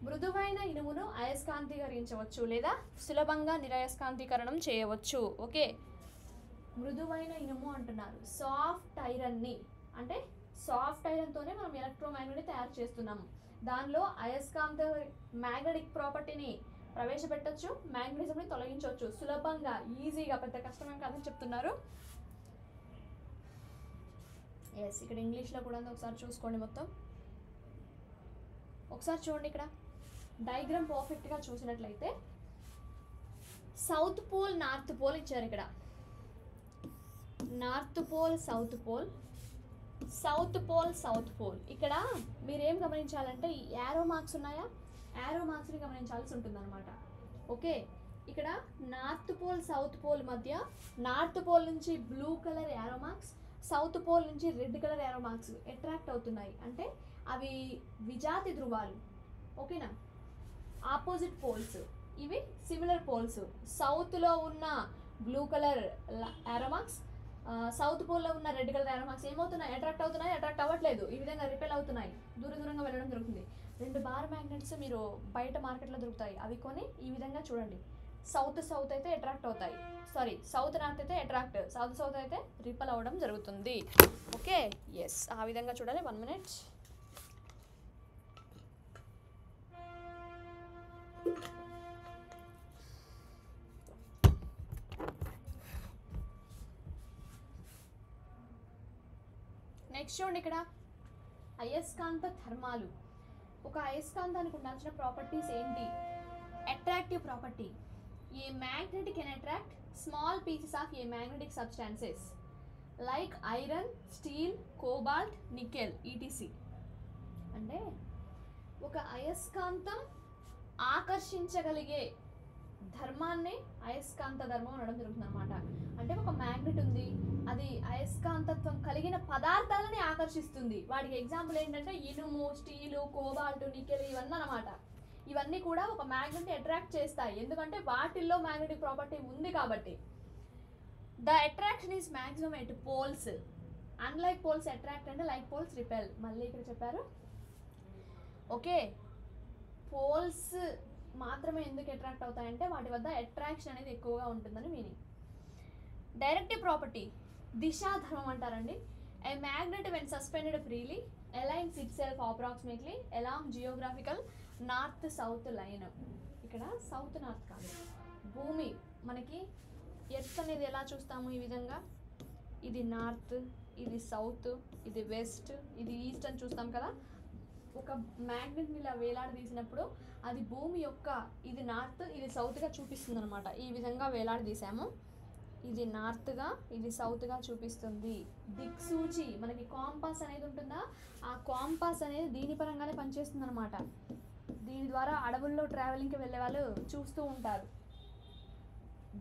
[SPEAKER 1] మృదువైన ఇనుమును అయస్కాంతీకరించవచ్చు లేదా సులభంగా నిరయస్కాంతీకరణం చేయవచ్చు. ఓకే, మృదువైన ఇనుము అంటున్నారు. సాఫ్ట్ ఐరన్ని అంటే సాఫ్ట్ ఐరన్తోనే మనం ఎలక్ట్రోమాగ్నెట్ని తయారు చేస్తున్నాము. దానిలో అయస్కాంత మ్యాగ్నెటిక్ ప్రాపర్టీని ప్రవేశపెట్టచ్చు, మ్యాగ్నెటిజంని తొలగించవచ్చు సులభంగా, ఈజీగా, పెద్ద కష్టమేం కాదని చెప్తున్నారు. ఎస్, ఇక్కడ ఇంగ్లీష్లో కూడా ఒకసారి చూసుకోండి మొత్తం. ఒకసారి చూడండి, ఇక్కడ డయాగ్రామ్ పర్ఫెక్ట్గా చూసినట్లయితే సౌత్ పోల్, నార్త్ పోల్ ఇచ్చారు. ఇక్కడ north pole, south pole, south pole, south pole. ఇక్కడ మీరేం గమనించాలంటే ఈ యారో మార్క్స్ ఉన్నాయా, యారో మార్క్స్ని గమనించాల్సి ఉంటుంది అనమాట. ఓకే, ఇక్కడ నార్త్ పోల్, సౌత్ పోల్ మధ్య నార్త్ పోల్ నుంచి blue colour arrow marks, south pole నుంచి red colour arrow marks attract అవుతున్నాయి. అంటే అవి విజాతి ధృవాలు. ఓకేనా, ఆపోజిట్ పోల్స్, ఇవి సిమిలర్ పోల్స్. సౌత్లో ఉన్న బ్లూ కలర్ యారోమార్క్స్, సౌత్ పోల్లో ఉన్న రెడ్ కలర్ యారోమార్క్స్ ఏమవుతున్నాయి? అట్రాక్ట్ అవుతున్నాయి, అట్రాక్ట్ అవ్వట్లేదు, ఈ విధంగా రిపెల్ అవుతున్నాయి, దూరంగా వెళ్ళడం జరుగుతుంది. 2 బార్ మ్యాగ్నెట్స్ మీరు బయట మార్కెట్లో దొరుకుతాయి, అవి కొని ఈ విధంగా చూడండి. సౌత్ అయితే అట్రాక్ట్ అవుతాయి, సారీ సౌత్ నార్త్ అయితే అట్రాక్ట్, సౌత్ అయితే రిపెల్ అవ్వడం జరుగుతుంది. ఓకే, ఎస్, ఆ విధంగా చూడాలి. 1 minute. నెక్స్ట్ చూడండి, ఇక్కడ అయస్కాంత ధర్మాలు. ఒక అయస్కాంతానికి ఉండాల్సిన ప్రాపర్టీస్ ఏంటి? Attractive property. A magnet can attract small pieces of a magnetic substances like iron, steel, cobalt, nickel ETC. అంటే ఒక అయస్కాంతం ఆకర్షించగలిగే ధర్మాన్ని అయస్కాంత ధర్మం అనడం జరుగుతుంది అనమాట. అంటే ఒక మ్యాగ్నెట్ ఉంది, అది అయస్కాంతత్వం కలిగిన పదార్థాలని ఆకర్షిస్తుంది. వాటికి ఎగ్జాంపుల్ ఏంటంటే ఇనుము, స్టీలు, కోబాల్ట్, నికెల్ ఇవన్నీ అనమాట. ఇవన్నీ కూడా ఒక మ్యాగ్నెట్ని అట్రాక్ట్ చేస్తాయి, ఎందుకంటే వాటిల్లో మ్యాగ్నెటిక్ ప్రాపర్టీ ఉంది కాబట్టి. The attraction is maximum at poles, unlike poles attract and like poles repel. మళ్ళీ ఇక్కడ చెప్పారు. ఓకే, పోల్స్ మాత్రమే ఎందుకు అట్రాక్ట్ అవుతాయంటే వాటి వద్ద అట్రాక్షన్ అనేది ఎక్కువగా ఉంటుందని మీనింగ్. డైరెక్టివ్ ప్రాపర్టీ, దిశాధర్మం అంటారండి. A magnet when suspended freely aligns itself approximately along geographical north south line. ఇక్కడ సౌత్ నార్త్ కాదు, భూమి మనకి ఎర్త్ అనేది ఎలా చూస్తాము? ఈ విధంగా ఇది నార్త్, ఇది సౌత్, ఇది వెస్ట్, ఇది ఈస్ట్ అని చూస్తాం కదా. ఒక మ్యాగ్నెట్ని ఇలా వేలాడదీసినప్పుడు అది భూమి యొక్క ఇది నార్త్, ఇది సౌత్గా చూపిస్తుంది అనమాట. ఈ విధంగా వేలాడదీసాము, ఇది నార్త్గా, ఇది సౌత్గా చూపిస్తుంది. దిక్సూచి, మనకి కాంపాస్ అనేది ఉంటుందా, ఆ కాంపాస్ అనేది దీని పరంగానే పనిచేస్తుంది అనమాట. దీని ద్వారా అడవుల్లో ట్రావెలింగ్కి వెళ్ళే వాళ్ళు చూస్తూ ఉంటారు,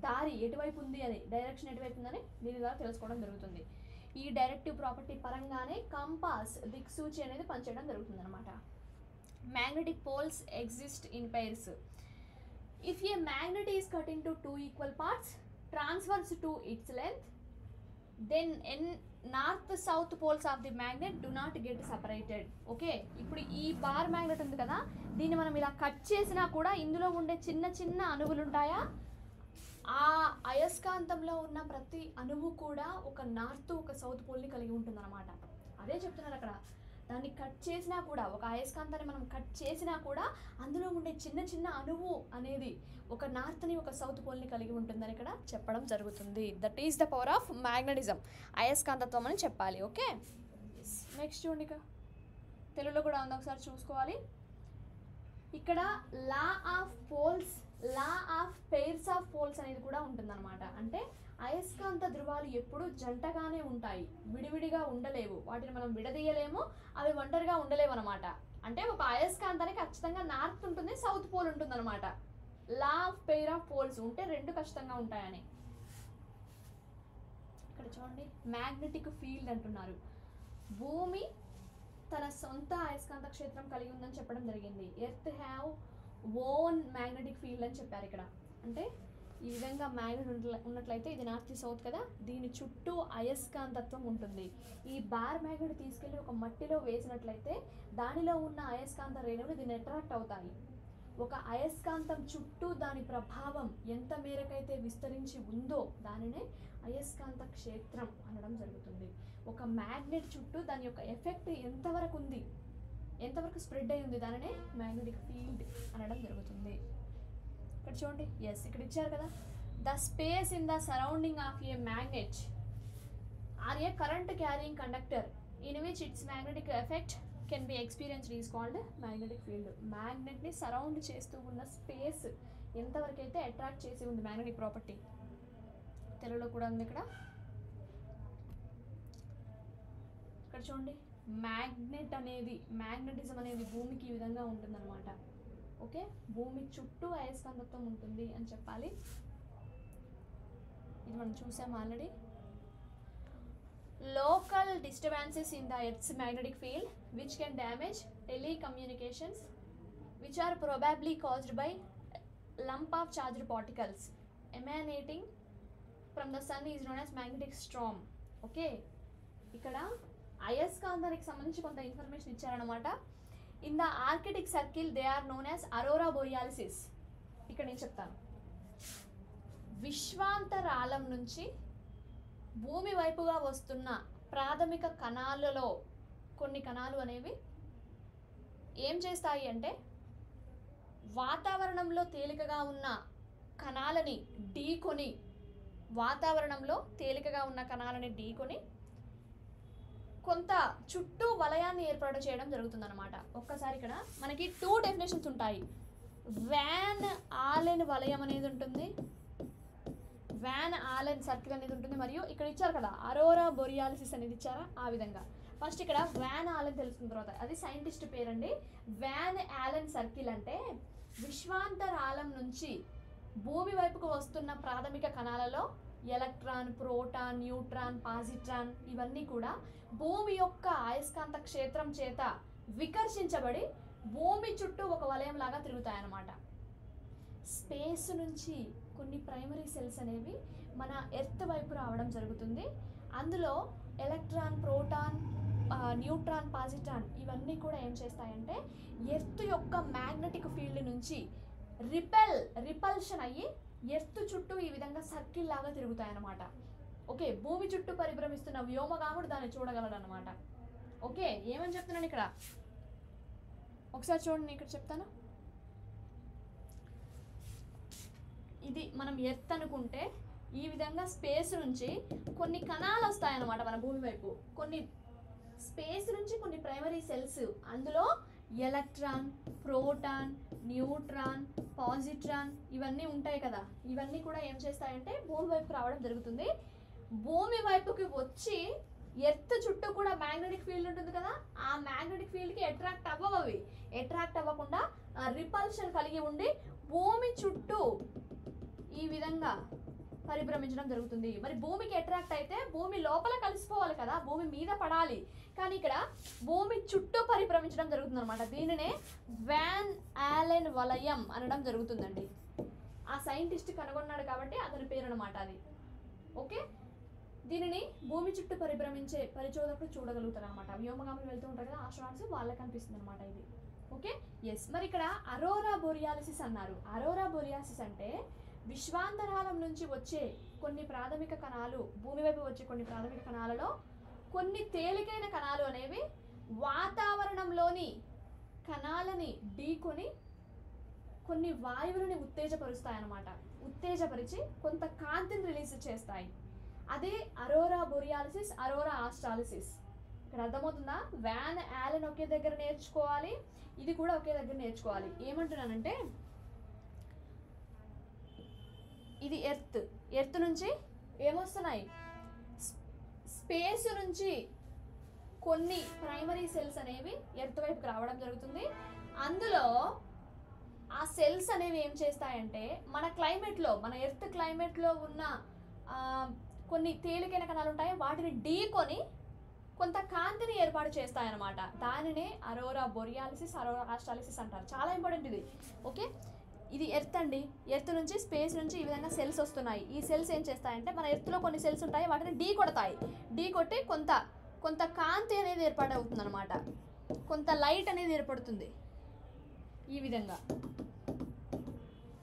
[SPEAKER 1] దారి ఎటువైపు ఉంది అని, డైరెక్షన్ ఎటువైపు ఉందని దీని ద్వారా తెలుసుకోవడం జరుగుతుంది. ఈ డైరెక్టివ్ ప్రాపర్టీ పరంగానే కంపాస్, దిక్సూచి అనేది పనిచేయడం జరుగుతుంది అనమాట. Magnetic poles exist in pairs. If a magnet is cut into 2 equal parts, transfers to its length, then north south poles of the magnet do not get separated. Okay, ఇప్పుడు ఈ bar magnet ఉంది కదా, దీన్ని మనం ఇలా cut చేసినా కూడా ఇందులో ఉండే చిన్న చిన్న అణువులు ఉంటాయా, ఆ అయస్కాంతంలో ఉన్న ప్రతి అణువు కూడా ఒక నార్త్ ఒక సౌత్ పోల్ని కలిగి ఉంటుంది అనమాట. అదే చెప్తున్నారు అక్కడ. దాన్ని కట్ చేసినా కూడా, ఒక అయస్కాంతాన్ని మనం కట్ చేసినా కూడా అందులో ఉండే చిన్న చిన్న అణువు అనేది ఒక నార్త్ని ఒక సౌత్ పోల్ని కలిగి ఉంటుందని ఇక్కడ చెప్పడం జరుగుతుంది. That is the power of magnetism, అయస్కాంతత్వం అని చెప్పాలి. ఓకే, నెక్స్ట్ చూడండి, ఇక తెలుగులో కూడా ఉంది, ఒకసారి చూసుకోవాలి. ఇక్కడ law of poles, law of pairs of poles అనేది కూడా ఉంటుందన్నమాట. అంటే అయస్కాంత ధృవాలు ఎప్పుడు జంటగానే ఉంటాయి, విడివిడిగా ఉండలేవు, వాటిని మనం విడదీయలేము, అవి ఒంటరిగా ఉండలేవు అనమాట. అంటే ఒక అయస్కాంతానికి ఖచ్చితంగా నార్త్ ఉంటుంది, సౌత్ పోల్ ఉంటుంది అనమాట. Law of pair of poles ఉంటే 2 ఖచ్చితంగా ఉంటాయని. ఇక్కడ చూడండి, మ్యాగ్నెటిక్ ఫీల్డ్ అంటున్నారు. భూమి తన సొంత అయస్కాంత క్షేత్రం కలిగి ఉందని చెప్పడం జరిగింది. Earth have own magnetic field అని చెప్పారు ఇక్కడ. అంటే ఈ విధంగా మ్యాగ్నెట్ ఉన్నట్లయితే ఇది నార్త్ సౌత్ కదా, దీని చుట్టూ అయస్కాంతత్వం ఉంటుంది. ఈ బార్ మ్యాగ్నెట్ తీసుకెళ్ళి ఒక మట్టిలో వేసినట్లయితే దానిలో ఉన్న అయస్కాంత రేణువులు దీన్ని అట్రాక్ట్ అవుతాయి. ఒక అయస్కాంతం చుట్టూ దాని ప్రభావం ఎంత మేరకైతే విస్తరించి ఉందో దానినే అయస్కాంత క్షేత్రం అనడం జరుగుతుంది. ఒక మ్యాగ్నెట్ చుట్టూ దాని యొక్క ఎఫెక్ట్ ఎంతవరకు ఉంది, ఎంతవరకు స్ప్రెడ్ అయి ఉంది, దానినే మ్యాగ్నెటిక్ ఫీల్డ్ అనడం జరుగుతుంది. ఇక్కడ చూడండి, ఎస్, ఇక్కడ ఇచ్చారు కదా. The space in the surrounding of a magnet or a current carrying conductor in which its magnetic effect can be experienced is called magnetic field. మ్యాగ్నెట్ని సరౌండ్ చేస్తూ ఉన్న స్పేస్ ఎంతవరకు అయితే అట్రాక్ట్ చేసి ఉంది మ్యాగ్నెటిక్ ప్రాపర్టీ, తెలుగులో కూడా ఉంది ఇక్కడ. ఇక్కడ చూడండి, మ్యాగ్నెటిజం అనేది భూమికి ఈ విధంగా ఉంటుందన్నమాట. ఓకే, భూమి చుట్టూ అయస్కాంతత్వం ఉంటుంది అని చెప్పాలి. ఇది మనం చూసాం already. Local disturbances in the earth's magnetic field which can damage telecommunications which are probably caused by lump of charged particles emanating from the sun is known as magnetic storm. Okay, ఇక్కడ అయస్కాంతానికి సంబంధించి కొంత information ఇచ్చారనమాట. In the Arctic circle they are known as aurora borealis. ఇక్కడ నేను చెప్తాను. విశ్వాంతరాళం నుంచి భూమి వైపుగా వస్తున్న ప్రాథమిక కణాలలో కొన్ని కణాలు అనేవి ఏం చేస్తాయి అంటే వాతావరణంలో తేలికగా ఉన్న కణాలని ఢీకొని కొంత చుట్టూ వలయాన్ని ఏర్పాటు చేయడం జరుగుతుందన్నమాట. ఒక్కసారి ఇక్కడ మనకి 2 డెఫినేషన్స్ ఉంటాయి. వ్యాన్ ఆలెన్ వలయం అనేది ఉంటుంది, వ్యాన్ ఆలెన్ సర్కిల్ అనేది ఉంటుంది, మరియు ఇక్కడ ఇచ్చారు కదా అరోరా బోరియాలిసిస్ అనేది ఇచ్చారా, ఆ విధంగా. ఫస్ట్ ఇక్కడ వ్యాన్ ఆలెన్ తెలుసుకున్న తర్వాత, అది సైంటిస్ట్ పేరండి. వ్యాన్ ఆలెన్ సర్కిల్ అంటే విశ్వాంతరాళం నుంచి భూమి వైపుకు వస్తున్న ప్రాథమిక కణాలలో ఎలక్ట్రాన్, ప్రోటాన్, న్యూట్రాన్, పాజిట్రాన్ ఇవన్నీ కూడా భూమి యొక్క అయస్కాంత క్షేత్రం చేత వికర్షించబడి భూమి చుట్టూ ఒక వలయం లాగా తిరుగుతాయన్నమాట. స్పేస్ నుంచి కొన్ని ప్రైమరీ సెల్స్ అనేవి మన ఎర్త్ వైపు రావడం జరుగుతుంది. అందులో ఎలక్ట్రాన్, ప్రోటాన్, న్యూట్రాన్, పాజిట్రాన్ ఇవన్నీ కూడా ఏం చేస్తాయంటే ఎర్త్ యొక్క మ్యాగ్నెటిక్ ఫీల్డ్ నుంచి రిపల్షన్ అయ్యి ఎర్త్ చుట్టూ ఈ విధంగా సర్కిల్ లాగా తిరుగుతాయన్నమాట. ఓకే, భూమి చుట్టూ పరిభ్రమిస్తున్న వ్యోమగాముడు దాన్ని చూడగలడు అనమాట. ఓకే, ఏమని చెప్తున్నాను ఇక్కడ ఒకసారి చూడండి, ఇక్కడ చెప్తాను. ఇది మనం ఎర్త్ అనుకుంటే ఈ విధంగా స్పేస్ నుంచి కొన్ని కణాలు వస్తాయన్నమాట మన భూమి వైపు. కొన్ని స్పేస్ నుంచి కొన్ని ప్రైమరీ సెల్స్, అందులో ఎలక్ట్రాన్, ప్రోటాన్, న్యూట్రాన్, పాజిట్రాన్ ఇవన్నీ ఉంటాయి కదా. ఇవన్నీ కూడా ఏం చేస్తాయంటే భూమి వైపుకి రావడం జరుగుతుంది. భూమి వైపుకి వచ్చి ఎర్త్ చుట్టూ కూడా మ్యాగ్నెటిక్ ఫీల్డ్ ఉంటుంది కదా, ఆ మ్యాగ్నెటిక్ ఫీల్డ్కి అట్రాక్ట్ అవ్వవు. అవి అట్రాక్ట్ అవ్వకుండా రిపల్షన్ కలిగి ఉండి భూమి చుట్టూ ఈ విధంగా పరిభ్రమించడం జరుగుతుంది. మరి భూమికి అట్రాక్ట్ అయితే భూమి లోపల కలిసిపోవాలి కదా, భూమి మీద పడాలి. కానీ ఇక్కడ భూమి చుట్టూ పరిభ్రమించడం జరుగుతుంది అనమాట. దీనినే వ్యాన్ ఆలెన్ వలయం అనడం జరుగుతుందండి. ఆ సైంటిస్ట్ కనుగొన్నాడు కాబట్టి అతని పేరు అనమాట అది. ఓకే, దీనిని భూమి చుట్టూ పరిభ్రమించే పరిశోధకులు చూడగలుగుతారు అనమాట. వ్యోమగాములు వెళ్తూ ఉంటారు కదా, ఆస్ట్రోనాట్స్, వాళ్ళకి కనిపిస్తుంది అనమాట ఇది. Okay, yes. మరి ఇక్కడ అరోరా బోరియాలిసిస్ అన్నారు. అరోరా బోరియాలిసిస్ అంటే విశ్వాంతరాళం నుంచి వచ్చే కొన్ని ప్రాథమిక కణాలు, భూమి వైపు వచ్చే కొన్ని ప్రాథమిక కణాలలో కొన్ని తేలికైన కణాలు అనేవి వాతావరణంలోని కణాలని ఢీకొని కొన్ని వాయువులని ఉత్తేజపరుస్తాయన్నమాట. ఉత్తేజపరిచి కొంత కాంతిని రిలీజ్ చేస్తాయి. అదే అరోరా బోరియాలిసిస్, అరోరా ఆస్ట్రాలిసిస్. ఇక్కడ అర్థమవుతుందా? వ్యాన్ ఆలెన్ ఒకే దగ్గర నేర్చుకోవాలి, ఇది కూడా ఒకే దగ్గర నేర్చుకోవాలి. ఏమంటున్నానంటే ఇది ఎర్త్ నుంచి ఏమొస్తున్నాయి, స్పేస్ నుంచి కొన్ని ప్రైమరీ సెల్స్ అనేవి ఎర్త్ వైపుకి రావడం జరుగుతుంది. అందులో ఆ సెల్స్ అనేవి ఏం చేస్తాయంటే మన క్లైమేట్లో, మన ఎర్త్ క్లైమేట్లో ఉన్న కొన్ని తేలికైన కణాలు ఉంటాయి, వాటిని ఢీకొని కొంత కాంతిని ఏర్పాటు చేస్తాయన్నమాట. దానినే అరోరా బోరియాలిసిస్, అరోరా ఆస్ట్రాలిసిస్ అంటారు. చాలా ఇంపార్టెంట్ ఇది. ఓకే, ఇది ఎర్త్ అండి. ఎర్త్ నుంచి స్పేస్ నుంచి ఈ విధంగా సెల్స్ వస్తున్నాయి. ఈ సెల్స్ ఏం చేస్తాయంటే మన ఎర్త్లో కొన్ని సెల్స్ ఉంటాయి, వాటిని ఢీ కొట్టి కొంత కాంతి అనేది ఏర్పాటు అవుతుంది అనమాట. కొంత లైట్ అనేది ఏర్పడుతుంది ఈ విధంగా.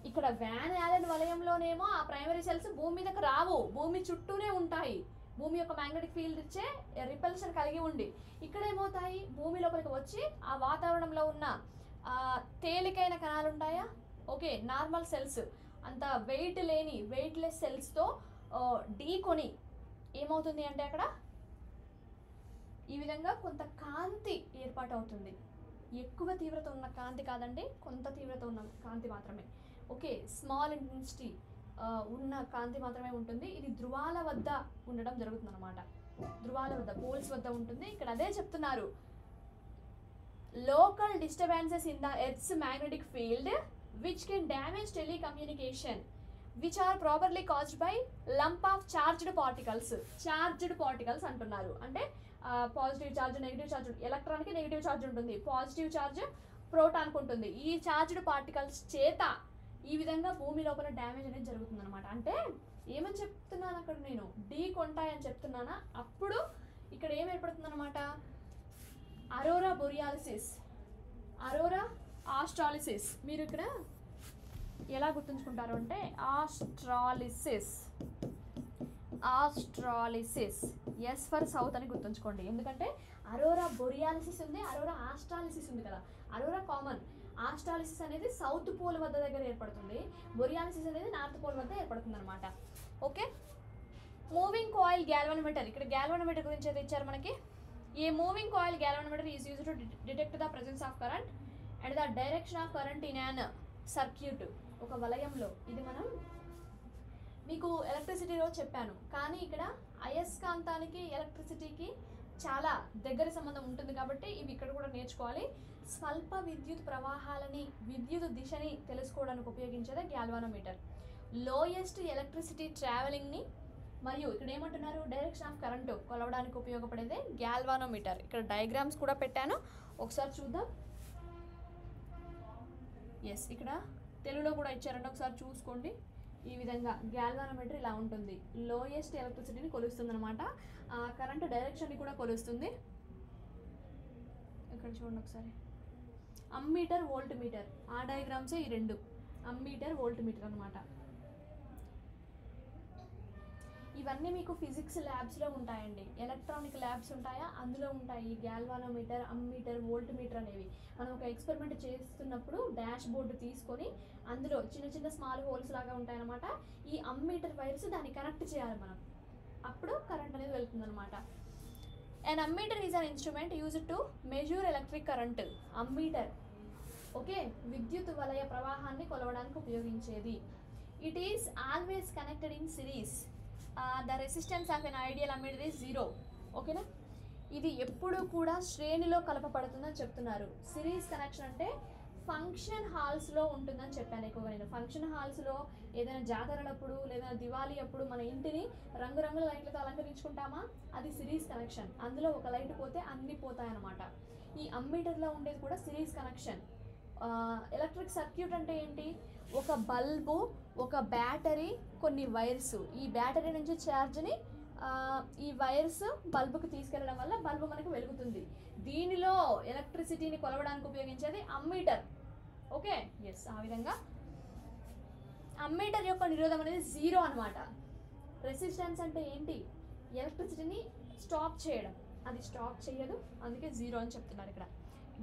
[SPEAKER 1] ఇక్కడ వ్యాన్ ఆలెన్ వలయంలోనేమో ఆ ప్రైమరీ సెల్స్ భూమి మీదకి రావు, భూమి చుట్టూనే ఉంటాయి. భూమి యొక్క మ్యాగ్నెటిక్ ఫీల్డ్ ఇచ్చే రిపల్షన్ కలిగి ఉండి ఇక్కడ ఏమవుతాయి, భూమి లోపలికి వచ్చి ఆ వాతావరణంలో ఉన్న తేలికైన కణాలు ఉంటాయా, ఓకే, నార్మల్ సెల్స్, అంత వెయిట్లెస్ సెల్స్తో ఢీకొని ఏమవుతుంది అంటే అక్కడ ఈ విధంగా కొంత కాంతి ఏర్పాటు అవుతుంది. ఎక్కువ తీవ్రత ఉన్న కాంతి కాదండి, కొంత తీవ్రత ఉన్న కాంతి మాత్రమే. ఓకే, స్మాల్ ఇంటెన్సిటీ ఉన్న కాంతి మాత్రమే ఉంటుంది. ఇది ధృవాల వద్ద ఉండడం జరుగుతుంది అనమాట. ధృవాల వద్ద, పోల్స్ వద్ద ఉంటుంది. ఇక్కడ అదే చెప్తున్నారు, local disturbances in the earth's magnetic field which can damage telecommunication, which are properly caused by lump of charged particles అంటున్నారు. అంటే పాజిటివ్ ఛార్జ్, నెగిటివ్ ఛార్జ్, ఎలక్ట్రాన్కి నెగిటివ్ ఛార్జ్ ఉంటుంది, పాజిటివ్ ఛార్జ్ ప్రోటాన్కు ఉంటుంది. ఈ చార్జ్డ్ పార్టికల్స్ చేత ఈ విధంగా భూమి లోపల డ్యామేజ్ అనేది జరుగుతుంది అనమాట. అంటే ఏమని చెప్తున్నాను అక్కడ, నేను ఢీ కొంటాయని చెప్తున్నానా, అప్పుడు ఇక్కడ ఏం ఏర్పడుతుంది అనమాట, అరోరా బొరియాలిసిస్, అరోరా ఆస్ట్రాలిసిస్. మీరు ఇక్కడ ఎలా గుర్తుంచుకుంటారు అంటే ఆస్ట్రాలిసిస్, ఆస్ట్రాలిసిస్, ఎస్ ఫర్ సౌత్ అని గుర్తుంచుకోండి. ఎందుకంటే అరోరా బొరియాలిసిస్ ఉంది, అరోరా ఆస్ట్రాలిసిస్ ఉంది కదా. అరోరా కామన్, ఆస్ట్రాలిసిస్ అనేది సౌత్ పోల్ వద్ద దగ్గర ఏర్పడుతుంది, బొరియాలిసిస్ అనేది నార్త్ పోల్ వద్ద ఏర్పడుతుంది అనమాట. Okay, moving coil galvanometer. ఇక్కడ గ్యాల్వనోమీటర్ గురించి అయితే ఇచ్చారు మనకి. ఏ moving coil galvanometer is used to detect the presence of current and the direction of current in an circuit. ఒక వలయంలో, ఇది మనం మీకు ఎలక్ట్రిసిటీలో చెప్పాను, కానీ ఇక్కడ అయస్కాంతానికి ఎలక్ట్రిసిటీకి చాలా దగ్గర సంబంధం ఉంటుంది కాబట్టి ఇవి ఇక్కడ కూడా నేర్చుకోవాలి. స్వల్ప విద్యుత్ ప్రవాహాలని, విద్యుత్ దిశని తెలుసుకోవడానికి ఉపయోగించేదే గ్యాల్వానోమీటర్. లోయెస్ట్ ఎలక్ట్రిసిటీ ట్రావెలింగ్ని మరియు ఇక్కడ ఏమంటున్నారు డైరెక్షన్ ఆఫ్ కరెంటు కొలవడానికి ఉపయోగపడేదే గ్యాల్వానోమీటర్. ఇక్కడ డయాగ్రామ్స్ కూడా పెట్టాను, ఒకసారి చూద్దాం. ఎస్, ఇక్కడ తెలుగులో కూడా ఇచ్చారంటే ఒకసారి చూసుకోండి. ఈ విధంగా గ్యాల్వానోమీటర్ ఇలా ఉంటుంది, లోయెస్ట్ ఎలక్ట్రిసిటీని కొలుస్తుంది అనమాట. కరెంట్ డైరెక్షన్ని కూడా కొలుస్తుంది. ఇక్కడ చూడండి ఒకసారి, అమ్మీటర్ వోల్ట్ మీటర్, ఆ డయాగ్రామ్సే ఈ రెండు, అమ్మీటర్ వోల్ట్ మీటర్ అనమాట. ఇవన్నీ మీకు ఫిజిక్స్ ల్యాబ్స్లో ఉంటాయండి, ఎలక్ట్రానిక్ ల్యాబ్స్ ఉంటాయా అందులో ఉంటాయి. గ్యాల్వానోమీటర్, అమ్మీటర్, వోల్ట్ మీటర్ అనేవి మనం ఒక ఎక్స్పెరిమెంట్ చేస్తున్నప్పుడు డాష్ బోర్డు తీసుకొని అందులో చిన్న చిన్న స్మాల్ హోల్స్ లాగా ఉంటాయన్నమాట. ఈ అమ్మీటర్ వైర్స్ దాన్ని కనెక్ట్ చేయాలి మనం, అప్పుడు కరెంట్ అనేది వెళ్తుంది అనమాట. And ammeter is an instrument used to measure electric current. Ammeter okay, విద్యుత్ వలయ ప్రవాహాన్ని కొలవడానికి ఉపయోగించేది. It is always connected in series. The resistance of N ideal ammeter is 0. ఓకేనా, ఇది ఎప్పుడు కూడా శ్రేణిలో కలపబడుతుందని చెప్తున్నారు. సిరీస్ కనెక్షన్ అంటే ఫంక్షన్ హాల్స్లో ఉంటుందని చెప్పాను ఎక్కువగా నేను. ఫంక్షన్ హాల్స్లో ఏదైనా జాతరలప్పుడు లేదా దివాళీ అప్పుడు మన ఇంటిని రంగురంగుల లైట్లతో అలంకరించుకుంటామా, అది సిరీస్ కనెక్షన్. అందులో ఒక లైట్ పోతే అన్నీ పోతాయన్నమాట. ఈ అమ్మీటర్లో ఉండేది కూడా సిరీస్ కనెక్షన్. ఎలక్ట్రిక్ సర్క్యూట్ అంటే ఏంటి, ఒక బల్బు, ఒక బ్యాటరీ, కొన్ని వైర్స్. ఈ బ్యాటరీ నుంచి ఛార్జ్ని ఈ వైర్స్ బల్బుకి తీసుకెళ్ళడం వల్ల బల్బు మనకు వెలుగుతుంది. దీనిలో ఎలక్ట్రిసిటీని కొలవడానికి ఉపయోగించేది అమ్మీటర్. ఓకే, ఎస్, ఆ విధంగా అమ్మీటర్ యొక్క నిరోధం అనేది 0 అనమాట. రెసిస్టెన్స్ అంటే ఏంటి, ఎలక్ట్రిసిటీని స్టాప్ చేయడం, అది స్టాప్ చేయదు, అందుకే 0 అని చెప్తున్నారు ఇక్కడ.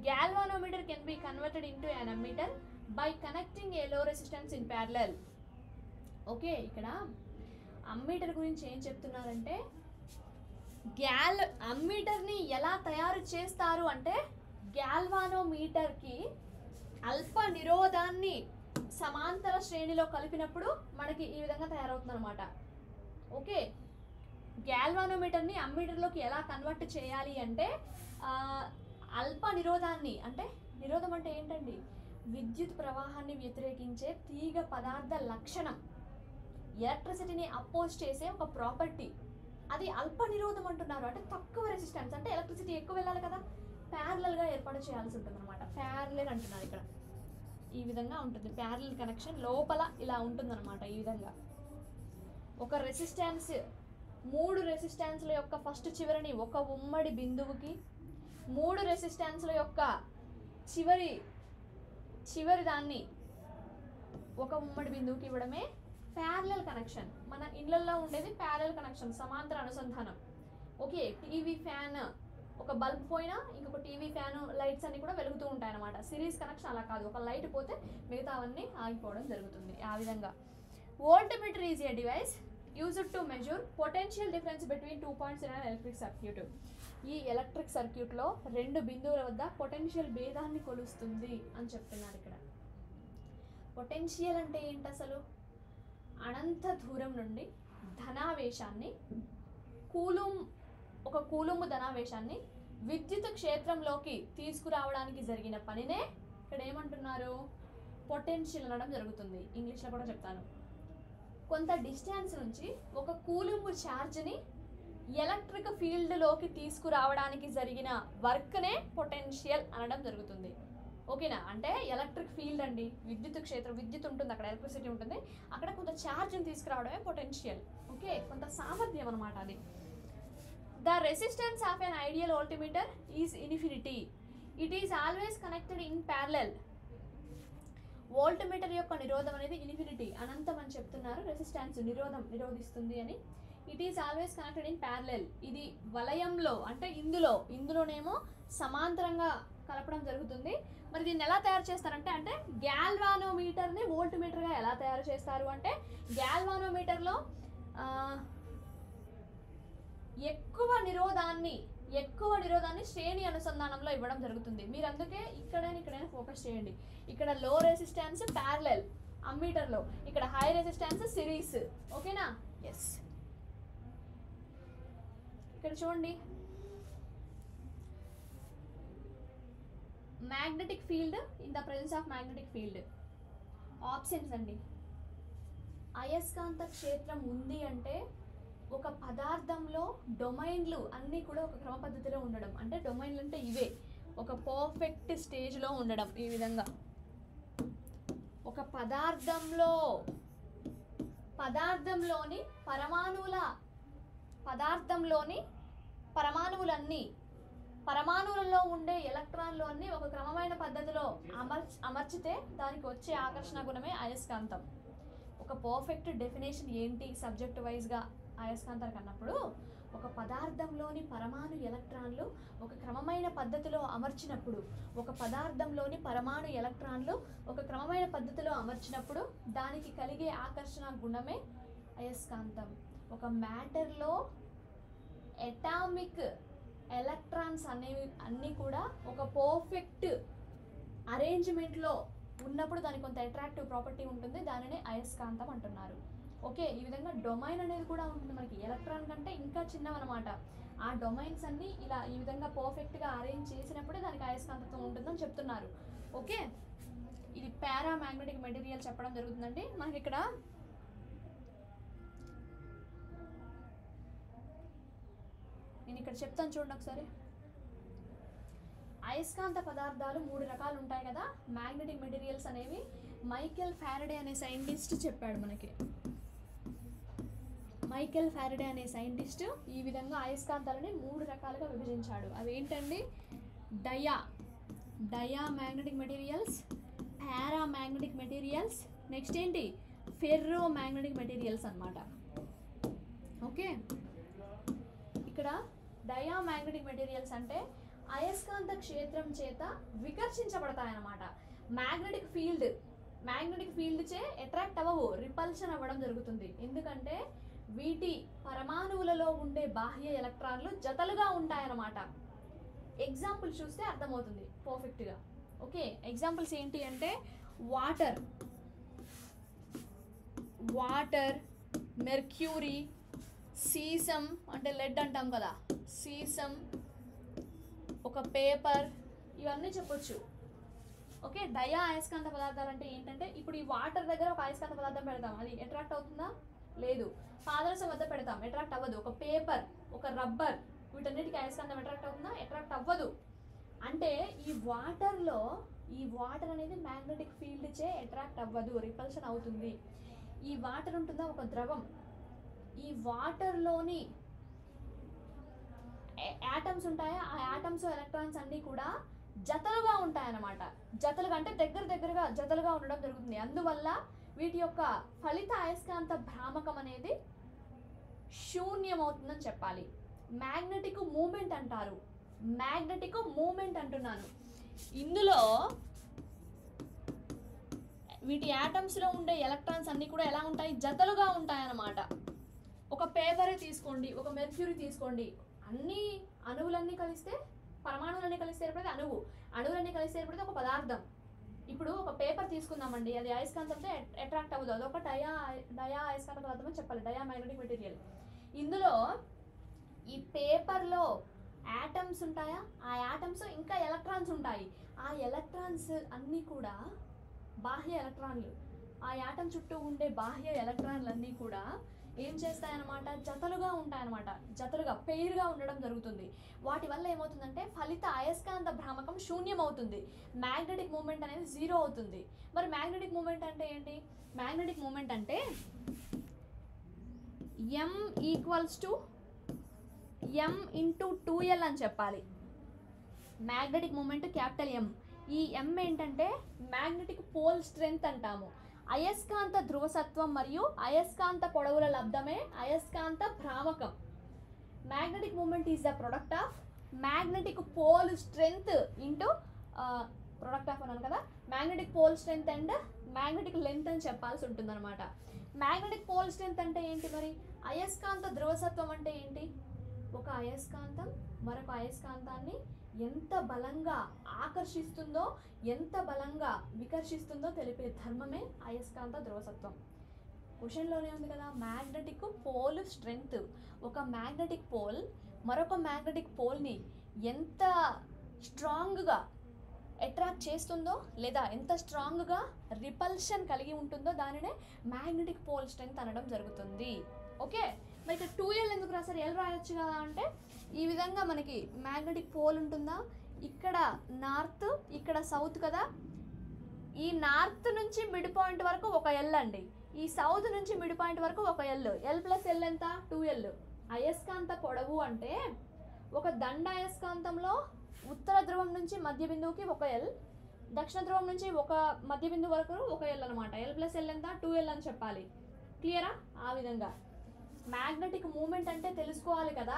[SPEAKER 1] Galvanometer can be converted into an ammeter by connecting a low resistance in parallel. Okay, ఇక్కడ అమ్మీటర్ గురించి ఏం చెప్తున్నారంటే, అమ్మీటర్ని ఎలా తయారు చేస్తారు అంటే, గ్యాల్వానోమీటర్కి అల్ప నిరోధాన్ని సమాంతర శ్రేణిలో కలిపినప్పుడు మనకి ఈ విధంగా తయారవుతుంది అనమాట. ఓకే, గ్యాల్వానోమీటర్ని అమ్మీటర్లోకి ఎలా కన్వర్ట్ చేయాలి అంటే, అల్ప నిరోధాన్ని, అంటే నిరోధం అంటే ఏంటండి, విద్యుత్ ప్రవాహాన్ని వ్యతిరేకించే తీగ పదార్థ లక్షణం, ఎలక్ట్రిసిటీని అపోజ్ చేసే ఒక ప్రాపర్టీ, అది అల్ప నిరోధం అంటున్నారు. అంటే తక్కువ రెసిస్టెన్స్, అంటే ఎలక్ట్రిసిటీ ఎక్కువ వెళ్ళాలి కదా, ప్యారలల్గా ఏర్పాటు చేయాల్సి ఉంటుంది అనమాట. ప్యారలల్ అంటున్నారు ఇక్కడ, ఈ విధంగా ఉంటుంది ప్యారలల్ కనెక్షన్, లోపల ఇలా ఉంటుందన్నమాట. ఈ విధంగా ఒక రెసిస్టెన్స్, 3 రెసిస్టెన్స్ల యొక్క ఫస్ట్ చివరిని ఒక ఉమ్మడి బిందువుకి, 3 రెసిస్టెన్స్ల యొక్క చివరి దాన్ని ఒక ఉమ్మడి బిందువుకి ఇవ్వడమే ప్యారలల్ కనెక్షన్. మన ఇళ్లలో ఉండేది ప్యారలల్ కనెక్షన్, సమాంతర అనుసంధానం. ఓకే, టీవీ ఫ్యాన్, ఒక బల్బ్ పోయినా ఇంకొక టీవీ ఫ్యాన్, లైట్స్ అన్ని కూడా వెలుగుతూ ఉంటాయి అన్నమాట. సిరీస్ కనెక్షన్ అలా కాదు, ఒక లైట్ పోతే మిగతా అవన్నీ ఆగిపోవడం జరుగుతుంది. ఆ విధంగా voltmeter is a device used to measure potential difference between 2 points in electric circuit. ఈ ఎలక్ట్రిక్ సర్క్యూట్లో 2 బిందువుల వద్ద పొటెన్షియల్ భేదాన్ని కొలుస్తుంది అని చెప్తున్నారు ఇక్కడ. పొటెన్షియల్ అంటే ఏంటి అసలు, అనంత దూరం నుండి ధనావేశాన్ని, ఒక కూలుంబు ధనావేశాన్ని విద్యుత్ క్షేత్రంలోకి తీసుకురావడానికి జరిగిన పనినే ఇక్కడ ఏమంటున్నారు, పొటెన్షియల్ అనడం జరుగుతుంది. ఇంగ్లీష్లో కూడా చెప్తాను. కొంత డిస్టెన్స్ నుంచి ఒక కూలుంబు ఛార్జ్ని ఎలక్ట్రిక్ ఫీల్డ్లోకి తీసుకురావడానికి జరిగిన వర్క్నే పొటెన్షియల్ అనడం జరుగుతుంది. ఓకేనా, అంటే ఎలక్ట్రిక్ ఫీల్డ్ అండి, విద్యుత్ క్షేత్రం, విద్యుత్ ఉంటుంది అక్కడ, ఎలక్ట్రిసిటీ ఉంటుంది అక్కడ, కొంత ఛార్జ్ని తీసుకురావడమే పొటెన్షియల్. ఓకే, కొంత సామర్థ్యం అనమాట అది. The resistance of N ideal voltmeter is infinity, it is always connected in parallel. Voltmeter యొక్క నిరోధం అనేది ఇన్ఫినిటీ, అనంతం అని చెప్తున్నారు. రెసిస్టెన్స్ నిరోధిస్తుంది అని. It is always connected in parallel, ఇది వలయంలో అంటే ఇందులోనేమో సమాంతరంగా కలపడం జరుగుతుంది. మరి దీన్ని ఎలా తయారు చేస్తారంటే, అంటే గ్యాల్వానోమీటర్ని వోల్ట్మీటర్గా ఎలా తయారు చేస్తారు అంటే, గ్యాల్వానోమీటర్లో ఎక్కువ నిరోధాన్ని శ్రేణి అనుసంధానంలో ఇవ్వడం జరుగుతుంది. మీరు అందుకే ఇక్కడైనా ఫోకస్ చేయండి. ఇక్కడ లో రెసిస్టెన్స్ ప్యారలల్ అమ్మీటర్లో, ఇక్కడ హై రెసిస్టెన్స్ సిరీస్. ఓకేనా, ఎస్. ఇక్కడ చూడండి, magnetic field, in the presence of magnetic field. Options అండి, అయస్కాంత క్షేత్రం ఉంది అంటే ఒక పదార్థంలో డొమైన్లు అన్నీ కూడా ఒక క్రమ పద్ధతిలో ఉండడం, అంటే డొమైన్లు అంటే ఇవే, ఒక పర్ఫెక్ట్ స్టేజ్లో ఉండడం. ఈ విధంగా ఒక పదార్థంలోని పరమాణువులలో ఉండే ఎలక్ట్రాన్లు అన్నీ ఒక క్రమమైన పద్ధతిలో అమర్చితే దానికి వచ్చే ఆకర్షణ గుణమే అయస్కాంతం. ఒక పర్ఫెక్ట్ డెఫినేషన్ ఏంటి సబ్జెక్ట్ వైజ్గా అయస్కాంతానికి అన్నప్పుడు, ఒక పదార్థంలోని పరమాణు ఎలక్ట్రాన్లు ఒక క్రమమైన పద్ధతిలో అమర్చినప్పుడు, దానికి కలిగే ఆకర్షణ గుణమే అయస్కాంతం. ఒక మ్యాటర్లో ఎటామిక్ ఎలక్ట్రాన్స్ అనేవి అన్నీ కూడా ఒక పర్ఫెక్ట్ అరేంజ్మెంట్లో ఉన్నప్పుడు దానికి కొంత అట్రాక్టివ్ ప్రాపర్టీ ఉంటుంది, దానినే అయస్కాంతం అంటున్నారు. ఓకే, ఈ విధంగా డొమైన్ అనేది కూడా ఉంటుంది మనకి, ఎలక్ట్రాన్ కంటే ఇంకా చిన్నవన్నమాట. ఆ డొమైన్స్ అన్నీ ఇలా ఈ విధంగా పర్ఫెక్ట్గా అరేంజ్ చేసినప్పుడే దానికి అయస్కాంతత్వం ఉంటుందని చెప్తున్నారు. ఓకే, ఇది పారామాగ్నెటిక్ మెటీరియల్ చెప్పడం జరుగుతుందండి. మనకి ఇక్కడ నేను ఇక్కడ చెప్తాను చూడండి ఒకసారి. అయస్కాంత పదార్థాలు 3 రకాలు ఉంటాయి కదా, మ్యాగ్నెటిక్ మెటీరియల్స్ అనేవి. మైకెల్ ఫారడే అనే సైంటిస్ట్ చెప్పాడు మనకి. ఈ విధంగా అయస్కాంతాలని 3 రకాలుగా విభజించాడు. అవి ఏంటండి, diamagnetic materials, paramagnetic materials, next ఏంటి ఫెర్రో మ్యాగ్నెటిక్ మెటీరియల్స్ అన్నమాట. ఓకే, ఇక్కడ డయామాగ్నెటిక్ మెటీరియల్స్ అంటే అయస్కాంత క్షేత్రం చేత వికర్షించబడతాయన్నమాట. మ్యాగ్నెటిక్ ఫీల్డ్ చే అట్రాక్ట్ అవ్వవు, రిపల్షన్ అవ్వడం జరుగుతుంది. ఎందుకంటే వీటి పరమాణువులలో ఉండే బాహ్య ఎలక్ట్రాన్లు జతలుగా ఉంటాయన్నమాట. ఎగ్జాంపుల్ చూస్తే అర్థమవుతుంది పర్ఫెక్ట్గా. ఓకే, ఎగ్జాంపుల్స్ ఏంటి అంటే వాటర్, మెర్క్యూరీ, సీసం అంటే లెడ్ అంటాం కదా, సీసం, ఒక పేపర్, ఇవన్నీ చెప్పొచ్చు. ఓకే, డయా అయస్కాంత పదార్థాలు అంటే ఏంటంటే, ఇప్పుడు ఈ వాటర్ దగ్గర ఒక అయస్కాంత పదార్థం పెడతాం, అది అట్రాక్ట్ అవుతుందా? లేదు. పాదరసం వద్ద పెడతాం, అట్రాక్ట్ అవ్వదు. ఒక పేపర్, ఒక రబ్బర్, వీటన్నిటికీ అయస్కాంతం అట్రాక్ట్ అవుతుందా? అట్రాక్ట్ అవ్వదు. అంటే ఈ వాటర్ అనేది మ్యాగ్నెటిక్ ఫీల్డ్ చే అట్రాక్ట్ అవ్వదు, రిపల్షన్ అవుతుంది. ఈ వాటర్ ఉంటుందా, ఒక ద్రవం, ఈ వాటర్లోని యాటమ్స్ ఉంటాయా, ఆ యాటమ్స్ ఎలక్ట్రాన్స్ అన్నీ కూడా జతలుగా ఉంటాయన్నమాట. జతలుగా అంటే దగ్గరగా జతలుగా ఉండడం జరుగుతుంది. అందువల్ల వీటి యొక్క ఫలిత అయస్కాంత భ్రామకం అనేది శూన్యమవుతుందని చెప్పాలి. మ్యాగ్నెటిక్ మూమెంట్ అంటున్నాను. ఇందులో వీటి యాటమ్స్లో ఉండే ఎలక్ట్రాన్స్ అన్నీ కూడా ఎలా ఉంటాయి, జతలుగా ఉంటాయన్నమాట. ఒక పేపరే తీసుకోండి, ఒక మెర్క్యూరీ తీసుకోండి, అన్ని అణువులన్నీ కలిస్తే, పరమాణువులన్నీ కలిస్తే ఏర్పడితే అణువులన్నీ కలిస్తే ఏర్పడితే ఒక పదార్థం. ఇప్పుడు ఒక పేపర్ తీసుకుందామండి, అది అయస్కాంతంతో అట్రాక్ట్ అవ్వదు, అదొక డయా అయస్కాంత పదార్థం అని చెప్పాలి, డయా మ్యాగ్నెటిక్ మెటీరియల్. ఇందులో ఈ పేపర్లో యాటమ్స్ ఉంటాయా, ఆ యాటమ్స్ ఇంకా ఎలక్ట్రాన్స్ ఉంటాయి. ఆ ఎలక్ట్రాన్స్ అన్నీ కూడా బాహ్య ఎలక్ట్రాన్లు. ఆ యాటమ్ చుట్టూ ఉండే బాహ్య ఎలక్ట్రాన్లన్నీ కూడా ఏం చేస్తాయన్నమాట, జతలుగా ఉంటాయన్నమాట, జతలుగా పెయిర్గా ఉండడం జరుగుతుంది. వాటి వల్ల ఏమవుతుందంటే ఫలిత అయస్కాంత భ్రామకం శూన్యం అవుతుంది, మ్యాగ్నెటిక్ మూమెంట్ అనేది 0 అవుతుంది. మరి మ్యాగ్నెటిక్ మూమెంట్ అంటే ఏంటి? మ్యాగ్నెటిక్ మూమెంట్ అంటే m = m × 2l అని చెప్పాలి. Magnetic moment capital M. ఈ M ఏంటంటే మ్యాగ్నెటిక్ పోల్ స్ట్రెంగ్త్ అంటాము. అయస్కాంత ధ్రువసత్వం మరియు అయస్కాంత పొడవుల లబ్ధమే అయస్కాంత భ్రామకం. Magnetic moment is the product of magnetic pole strength into product of అన్నాను కదా, magnetic pole strength and magnetic length అని చెప్పాల్సి ఉంటుంది అనమాట. మ్యాగ్నెటిక్ పోల్ స్ట్రెంగ్త్ అంటే ఏంటి? మరి అయస్కాంత ధ్రువసత్వం అంటే ఏంటి? ఒక అయస్కాంతం మరొక అయస్కాంతాన్ని ఎంత బలంగా ఆకర్షిస్తుందో, ఎంత బలంగా వికర్షిస్తుందో తెలిపే ధర్మమే అయస్కాంత ధ్రువసత్వం. క్వశ్చన్లోనే ఉంది కదా, మ్యాగ్నెటిక్ పోల్ స్ట్రెంగ్త్. ఒక మ్యాగ్నెటిక్ పోల్ మరొక మ్యాగ్నెటిక్ పోల్ని ఎంత స్ట్రాంగ్గా అట్రాక్ట్ చేస్తుందో లేదా ఎంత స్ట్రాంగ్గా రిపల్షన్ కలిగి ఉంటుందో దానినే మ్యాగ్నెటిక్ పోల్ స్ట్రెంగ్త్ అనడం జరుగుతుంది. ఓకే, మరి ఇక్కడ 2l ఎందుకు రాశారు? L రాయొచ్చు కదా అంటే, ఈ విధంగా మనకి మ్యాగ్నెటిక్ పోల్ ఉంటుందా, ఇక్కడ నార్త్ ఇక్కడ సౌత్ కదా, ఈ నార్త్ నుంచి మిడ్ పాయింట్ వరకు ఒక L అండి, ఈ సౌత్ నుంచి మిడ్ పాయింట్ వరకు ఒక L. L+L ఎంత? 2l. అయస్కాంత పొడవు అంటే ఒక దండ అయస్కాంతంలో ఉత్తర ధ్రువం నుంచి మధ్య బిందువుకి ఒక L, దక్షిణ ధ్రువం నుంచి ఒక మధ్య బిందువు వరకు ఒక L అనమాట. L+L ఎంత? 2l అని చెప్పాలి. క్లియరా? ఆ విధంగా మ్యాగ్నెటిక్ మూమెంట్ అంటే తెలుసుకోవాలి కదా,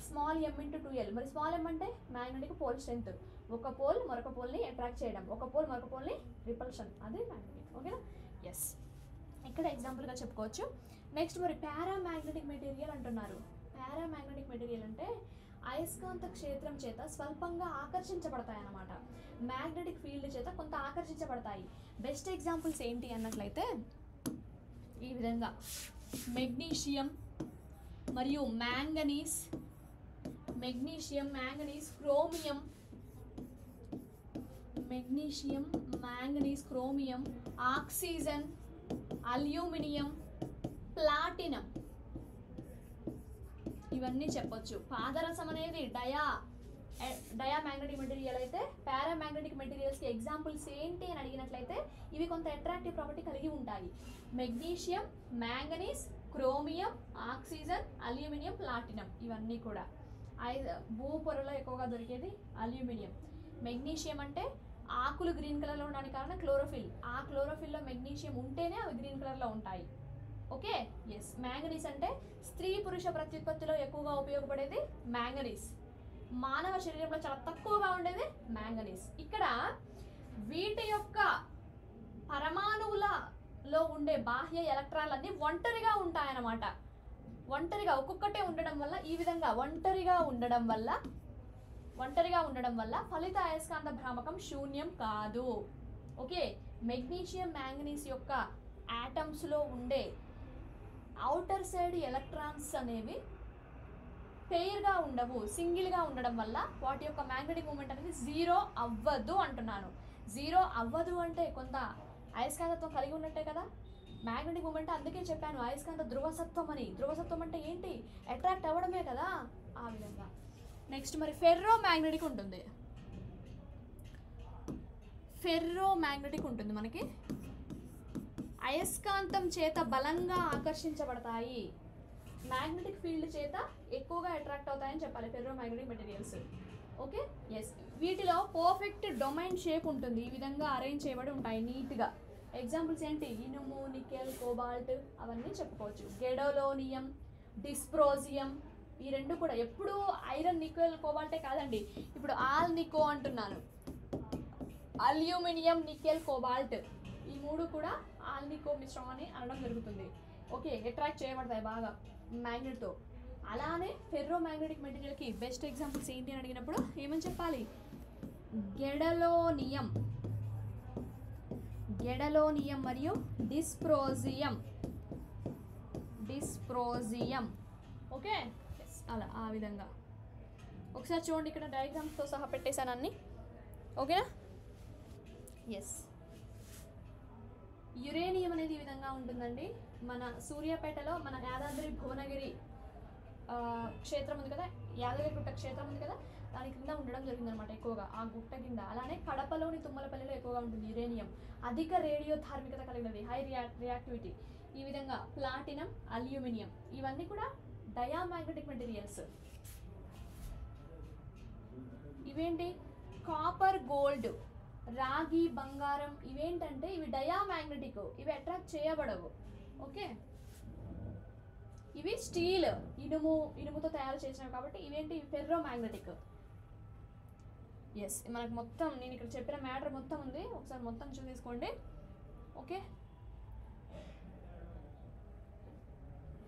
[SPEAKER 1] స్మాల్ m × 2l. మరి స్మాల్ m అంటే మ్యాగ్నెటిక్ పోల్ స్ట్రెంగ్త్, ఒక పోల్ మరొక పోల్ని అట్రాక్ట్ చేయడం, ఒక పోల్ మరొక పోల్ని రిపల్షన్, అది మ్యాగ్నెటిక్. ఓకేనా? ఎస్, ఇక్కడ ఎగ్జాంపుల్గా చెప్పుకోవచ్చు. నెక్స్ట్ మరి పారామ్యాగ్నెటిక్ మెటీరియల్ అంటున్నారు. పారామ్యాగ్నెటిక్ మెటీరియల్ అంటే అయస్కాంత క్షేత్రం చేత స్వల్పంగా ఆకర్షించబడతాయి అన్నమాట, మ్యాగ్నెటిక్ ఫీల్డ్ చేత కొంత ఆకర్షించబడతాయి. బెస్ట్ ఎగ్జాంపుల్స్ ఏంటి అన్నట్లయితే ఈ విధంగా మెగ్నీషియం మరియు manganese, magnesium manganese chromium, magnesium manganese chromium, oxygen, aluminium, platinum, ఇవన్నీ చెప్పొచ్చు. పాదరసం అనేది డయామ్యాగ్నెటిక్ మెటీరియల్ అయితే పారామ్యాగ్నెటిక్ మెటీరియల్స్కి ఎగ్జాంపుల్స్ ఏంటి అని అడిగినట్లయితే ఇవి కొంత అట్రాక్టివ్ ప్రాపర్టీ కలిగి ఉంటాయి. Magnesium, manganese, chromium, oxygen, aluminium, platinum, ఇవన్నీ కూడా భూపొరలో ఎక్కువగా దొరికేది అల్యూమినియం. మెగ్నీషియం అంటే ఆకులు గ్రీన్ కలర్లో ఉండడానికి కారణం క్లోరోఫిల్, ఆ క్లోరోఫిల్లో మెగ్నీషియం ఉంటేనే అవి గ్రీన్ కలర్లో ఉంటాయి. Okay, yes. మ్యాంగనీస్ అంటే స్త్రీ పురుష ప్రత్యుత్పత్తిలో ఎక్కువగా ఉపయోగపడేది మ్యాంగనీస్, మానవ శరీరంలో చాలా తక్కువగా ఉండేది మ్యాంగనీస్. ఇక్కడ వీటి యొక్క పరమాణువులలో ఉండే బాహ్య ఎలక్ట్రాన్లన్నీ ఒంటరిగా ఉంటాయన్నమాట. ఒంటరిగా ఒక్కొక్కటే ఉండడం వల్ల, ఈ విధంగా ఒంటరిగా ఉండడం వల్ల ఫలిత అయస్కాంత భ్రామకం శూన్యం కాదు. ఓకే, మెగ్నీషియం మ్యాంగనీస్ యొక్క ఆటమ్స్లో ఉండే అవుటర్ సైడ్ ఎలక్ట్రాన్స్ అనేవి పెయిర్గా ఉండవు, సింగిల్గా ఉండడం వల్ల వాటి యొక్క మ్యాగ్నెటిక్ మూమెంట్ అనేది 0 అవ్వదు అంటున్నాను. 0 అవ్వదు అంటే కొంత అయస్కాంతత్వం కలిగి ఉన్నట్టే కదా. మ్యాగ్నెటిక్ మూమెంట్ అందుకే చెప్పాను అయస్కాంత ధ్రువసత్వం అని. ధ్రువసత్వం అంటే ఏంటి? అట్రాక్ట్ అవ్వడమే కదా, ఆ విధంగా. నెక్స్ట్ మరి ఫెర్రో మ్యాగ్నెటిక్ ఉంటుంది. ఫెర్రో మ్యాగ్నెటిక్ ఉంటుంది మనకి, అయస్కాంతం చేత బలంగా ఆకర్షించబడతాయి, మ్యాగ్నెటిక్ ఫీల్డ్ చేత ఎక్కువగా అట్రాక్ట్ అవుతాయని చెప్పాలి ferro magnetic materials. Okay, yes. వీటిలో పర్ఫెక్ట్ డొమైన్ షేప్ ఉంటుంది, ఈ విధంగా అరేంజ్ చేయబడి ఉంటాయి నీట్గా. ఎగ్జాంపుల్స్ ఏంటి? ఇనుము, నికెల్, కోబాల్ట్, అవన్నీ చెప్పుకోవచ్చు. గెడోలోనియం, డిస్ప్రోజియం, ఈ రెండు కూడా ఎప్పుడు ఐరన్, నికెల్, కోబాల్టే కాదండి, ఇప్పుడు ఆల్ నికో అంటున్నాను. అల్యూమినియం, నికెల్, కోబాల్ట్, ఈ మూడు కూడా ఆల్ నికో మిశ్రమాన్ని అనడం జరుగుతుంది. ఓకే, అట్రాక్ట్ చేయబడతాయి బాగా మ్యాగ్నెట్తో. అలానే ఫెర్రో మ్యాగ్నెటిక్ మెటీరియల్కి బెస్ట్ ఎగ్జాంపుల్స్ ఏంటి అని అడిగినప్పుడు ఏమని చెప్పాలి? గెడలోనియం మరియు డిస్ప్రోజియం. ఓకే, అలా ఆ విధంగా ఒకసారి చూడండి, ఇక్కడ డయాగ్రామ్స్తో సహా పెట్టేశాను అన్ని. ఓకేనా? ఎస్. యురేనియం అనేది ఈ విధంగా ఉంటుందండి. మన సూర్యాపేటలో మన యాదాద్రి భువనగిరి క్షేత్రం ఉంది కదా, యాదగిరి గుట్ట క్షేత్రం ఉంది కదా, దాని కింద ఉండడం జరిగిందనమాట ఎక్కువగా, ఆ గుట్ట కింద. అలానే కడపలోని తుమ్మలపల్లిలో ఎక్కువగా ఉంటుంది యురేనియం. అధిక రేడియో ధార్మికత కలిగినది, హై రియాక్టివిటీ. ఈ విధంగా ప్లాటినం, అల్యూమినియం ఇవన్నీ కూడా డయామాగ్నెటిక్ మెటీరియల్స్. ఇవేంటి? కాపర్, గోల్డ్, రాగి, బంగారం ఇవేంటంటే ఇవి డయామాగ్నెటిక్, ఇవి అట్రాక్ట్ చేయబడవు. ఓకే, ఇవి స్టీల్, ఇనుముతో తయారు చేసినవి కాబట్టి ఇవేంటి? Ferro magnetic. ఎస్, మనకు మొత్తం నేను ఇక్కడ చెప్పిన మ్యాటర్ మొత్తం ఉంది, ఒకసారి మొత్తం చూసుకోండి. Okay,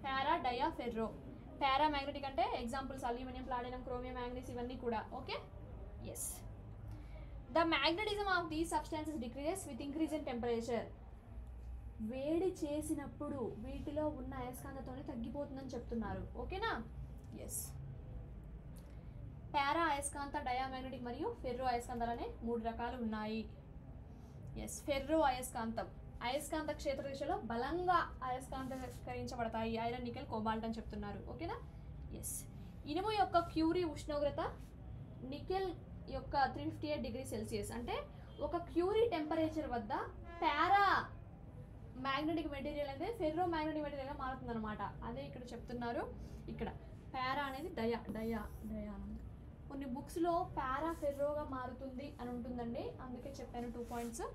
[SPEAKER 1] para, dia, ferro. Para magnetic అంటే examples aluminium, platinum, chromium, manganese ఇవన్నీ కూడా. Okay, yes. The magnetism of these substances decreases with increase in temperature. వేడి చేసినప్పుడు వీటిలో ఉన్న అయస్కాంతతోనే తగ్గిపోతుందని చెప్తున్నారు. ఓకేనా? ఎస్. పారా అయస్కాంత, డయామాగ్నెటిక్ మరియు ఫెర్రో అయస్కాంతాలనే 3 రకాలు ఉన్నాయి. ఎస్, ఫెర్రో అయస్కాంతం అయస్కాంత క్షేత్ర దిశలో బలంగా అయస్కాంతీకరించబడతాయి. ఐరన్, నికెల్, కోబాల్ట్ అని చెప్తున్నారు. ఓకేనా? ఎస్. ఇనుము యొక్క క్యూరీ ఉష్ణోగ్రత నికెల్ యొక్క 358 డిగ్రీ సెల్సియస్. అంటే ఒక క్యూరీ టెంపరేచర్ వద్ద పారా మ్యాగ్నెటిక్ మెటీరియల్ అనేది ఫెర్రో మ్యాగ్నెటిక్ మెటీరియల్గా మారుతుంది అనమాట. అదే ఇక్కడ చెప్తున్నారు. ఇక్కడ పారా అనేది డయా కొన్ని బుక్స్లో పారా ఫెర్రోగా మారుతుంది అని ఉంటుందండి, అందుకే చెప్పాను 2 పాయింట్స్.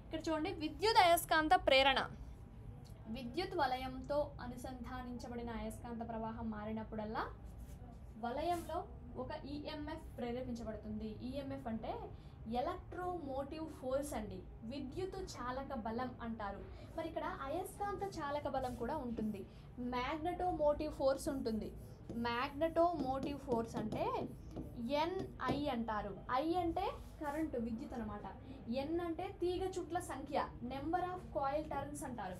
[SPEAKER 1] ఇక్కడ చూడండి, విద్యుత్ అయస్కాంత ప్రేరణ. విద్యుత్ వలయంతో అనుసంధానించబడిన అయస్కాంత ప్రవాహం మారినప్పుడల్లా వలయంలో ఒక ఈఎంఎఫ్ ప్రేరేపించబడుతుంది. ఈఎంఎఫ్ అంటే ఎలక్ట్రోమోటివ్ ఫోర్స్ అండి, విద్యుత్ చాలక బలం అంటారు. మరి ఇక్కడ అయస్కాంత చాలక బలం కూడా ఉంటుంది, మ్యాగ్నెటోమోటివ్ ఫోర్స్ ఉంటుంది. మ్యాగ్నెటోమోటివ్ ఫోర్స్ అంటే ఎన్ఐ అంటారు. ఐ అంటే కరెంటు, విద్యుత్ అనమాట. ఎన్ అంటే తీగ చుట్ల సంఖ్య, నెంబర్ ఆఫ్ కాయిల్ టర్న్స్ అంటారు.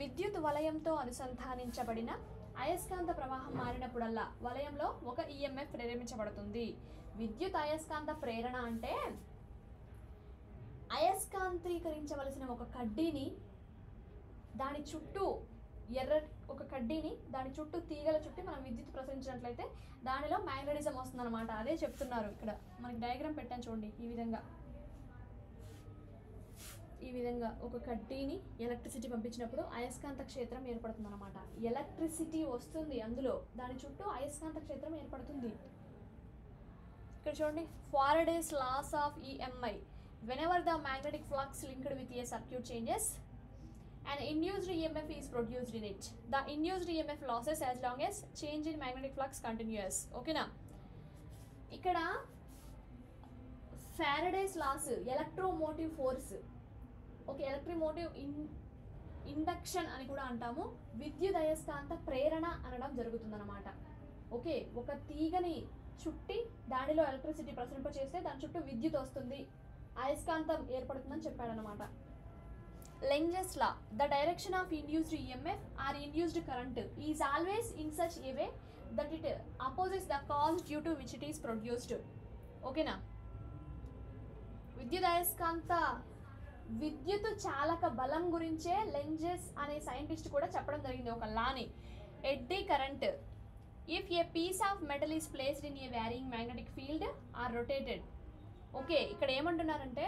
[SPEAKER 1] విద్యుత్ వలయంతో అనుసంధానించబడిన అయస్కాంత ప్రవాహం మారినప్పుడల్లా వలయంలో ఒక ఈఎంఎఫ్ ప్రేరేపించబడుతుంది. విద్యుత్ అయస్కాంత ప్రేరణ అంటే అయస్కాంతీకరించవలసిన ఒక కడ్డీని దాని చుట్టూ దాని చుట్టూ తీగల చుట్టూ మనం విద్యుత్ ప్రసరించినట్లయితే దానిలో మ్యాగ్నెటిజం వస్తుందన్నమాట. అదే చెప్తున్నారు ఇక్కడ. మనకి డయాగ్రామ్ పెట్టాను చూడండి. ఈ విధంగా ఒక కడ్డీని ఎలక్ట్రిసిటీ పంపించినప్పుడు అయస్కాంత క్షేత్రం ఏర్పడుతుంది అనమాట. ఎలక్ట్రిసిటీ వస్తుంది, అందులో దాని చుట్టూ అయస్కాంత క్షేత్రం ఏర్పడుతుంది. ఇక్కడ చూడండి, Faraday's laws of EMI. whenever the magnetic flux linked with a circuit changes, an induced EMF is produced in it. The induced EMF losses as long as change in magnetic flux continues. ఓకేనా? ఇక్కడ Faraday's laws, electromotive force. Okay, electromotive induction అని కూడా అంటాము. విద్యుత్ అయస్కాంత ప్రేరణ అనడం జరుగుతుందన్నమాట. Okay, ఒక తీగని చుట్టి దానిలో ఎలక్ట్రిసిటీ ప్రసరింపచేస్తే దాని చుట్టూ విద్యుత్ వస్తుంది, అయస్కాంతం ఏర్పడుతుందని చెప్పాడనమాట. Lenz's law, the direction of induced EMF or induced current is always in such a way that it opposites the cause due to which it is produced. ఓకేనా? విద్యుత్ అయస్కాంత విద్యుత్ చాలక బలం గురించే లెంజెస్ అనే సైంటిస్ట్ కూడా చెప్పడం జరిగింది ఒక లాని. Eddy current. If a piece of metal is placed in a varying magnetic field or rotated. Okay, ఇక్కడ ఏమంటున్నారంటే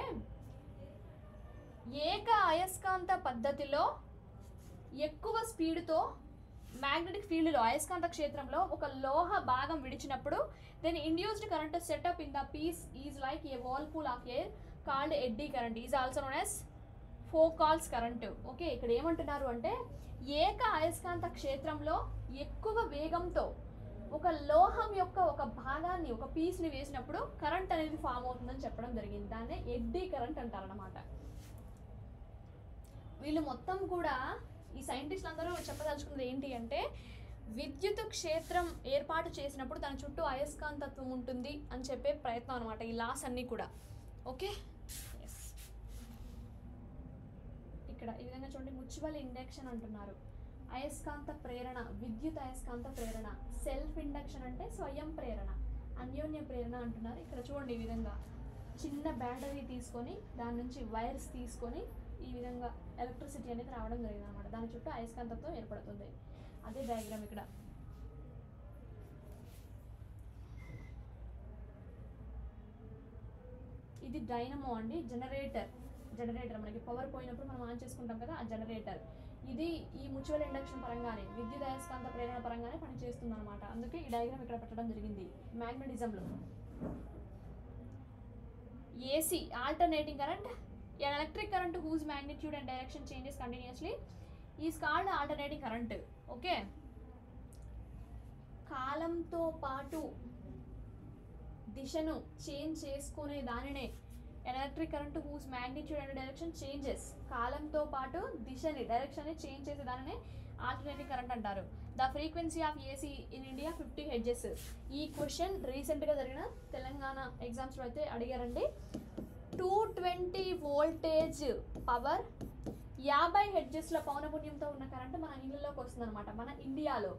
[SPEAKER 1] ఏక అయస్కాంత పద్ధతిలో ఎక్కువ స్పీడ్తో మ్యాగ్నెటిక్ ఫీల్డ్లో అయస్కాంత క్షేత్రంలో ఒక లోహ భాగం విడిచినప్పుడు then induced current set up in the piece is like a whirlpool of air called eddy current is also known as Foucault's current. Okay, ఇక్కడ ఏమంటున్నారు అంటే ఏక అయస్కాంత క్షేత్రంలో ఎక్కువ వేగంతో ఒక లోహం యొక్క ఒక భాగాన్ని, ఒక పీస్ని వేసినప్పుడు కరెంట్ అనేది ఫామ్ అవుతుందని చెప్పడం జరిగింది. దాన్నే ఎడ్డీ కరెంట్ అంటారనమాట. వీళ్ళు మొత్తం కూడా ఈ సైంటిస్టులు అందరూ చెప్పదలుచుకున్నది ఏంటి అంటే విద్యుత్ క్షేత్రం ఏర్పాటు చేసినప్పుడు దాని చుట్టూ అయస్కాంతత్వం ఉంటుంది అని చెప్పే ప్రయత్నం అనమాట ఈ లాస్ అన్నీ కూడా. ఓకే, ఇక్కడ ఈ విధంగా చూడండి, మ్యూచువల్ ఇండక్షన్ అంటున్నారు. అయస్కాంత ప్రేరణ, విద్యుత్ అయస్కాంత ప్రేరణ. సెల్ఫ్ ఇండక్షన్ అంటే స్వయం ప్రేరణ, అన్యోన్య ప్రేరణ అంటున్నారు. ఇక్కడ చూడండి, ఈ విధంగా చిన్న బ్యాటరీ తీసుకొని దాని నుంచి వైర్స్ తీసుకొని ఈ విధంగా ఎలక్ట్రిసిటీ అనేది రావడం జరిగింది అనమాట. దాని చుట్టూ అయస్కాంతత్వం ఏర్పడుతుంది. అదే డయాగ్రామ్ ఇక్కడ. ఇది డైనమో అండి, జనరేటర్ మనకి పవర్ పోయినప్పుడు మనం ఆన్ చేసుకుంటాం కదా, ఆ జనరేటర్. ఇది ఈ మ్యూచువల్ ఇండక్షన్ పరంగానే, విద్యుత్ అయస్కాంత ప్రేరణ పరంగానే పనిచేస్తుంది అనమాట. అందుకే ఈ డయాగ్రామ్ ఇక్కడ పెట్టడం జరిగింది. మ్యాగ్నెటిజంలో AC, alternating current, an electric current whose magnitude and direction changes continuously is called alternating current. Okay, కాలంతో పాటు దిశను చేంజ్ చేసుకునే దానినే electric current whose magnitude and direction changes, కాలంతో పాటు దిశని డైరెక్షన్ చేంజ్ చేసే దానినే ఆల్టర్నేటింగ్ కరెంట్ అంటారు. The frequency of AC in India 50 hertz. ఈ క్వశ్చన్ రీసెంట్గా జరిగిన తెలంగాణ ఎగ్జామ్స్లో అయితే అడిగారండి. 220 వోల్టేజ్ పవర్ 50 హెడ్జెస్ల పౌనపుణ్యంతో ఉన్న కరెంట్ మన ఇళ్ళలోకి వస్తుంది అనమాట. మన ఇండియాలో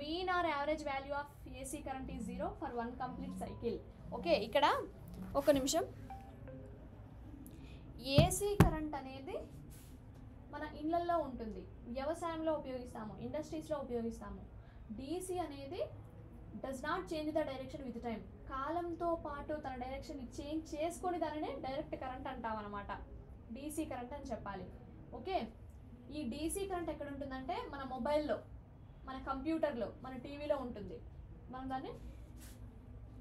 [SPEAKER 1] mean or average value of AC current is 0 for 1 complete cycle. Okay, ఇక్కడ ఒక నిమిషం. ఏసీ కరెంట్ అనేది మన ఇళ్ళల్లో ఉంటుంది, వ్యవసాయంలో ఉపయోగిస్తాము, ఇండస్ట్రీస్లో ఉపయోగిస్తాము. డీసీ అనేది does not change the direction with time, కాలంతో పాటు తన డైరెక్షన్ చేంజ్ చేసుకొని దానినే డైరెక్ట్ కరెంట్ అంటాం అనమాట. డీసీ కరెంట్ అని చెప్పాలి. ఓకే, ఈ డీసీ కరెంట్ ఎక్కడ ఉంటుందంటే మన మొబైల్లో, మన కంప్యూటర్లో, మన టీవీలో ఉంటుంది. మనం దాన్ని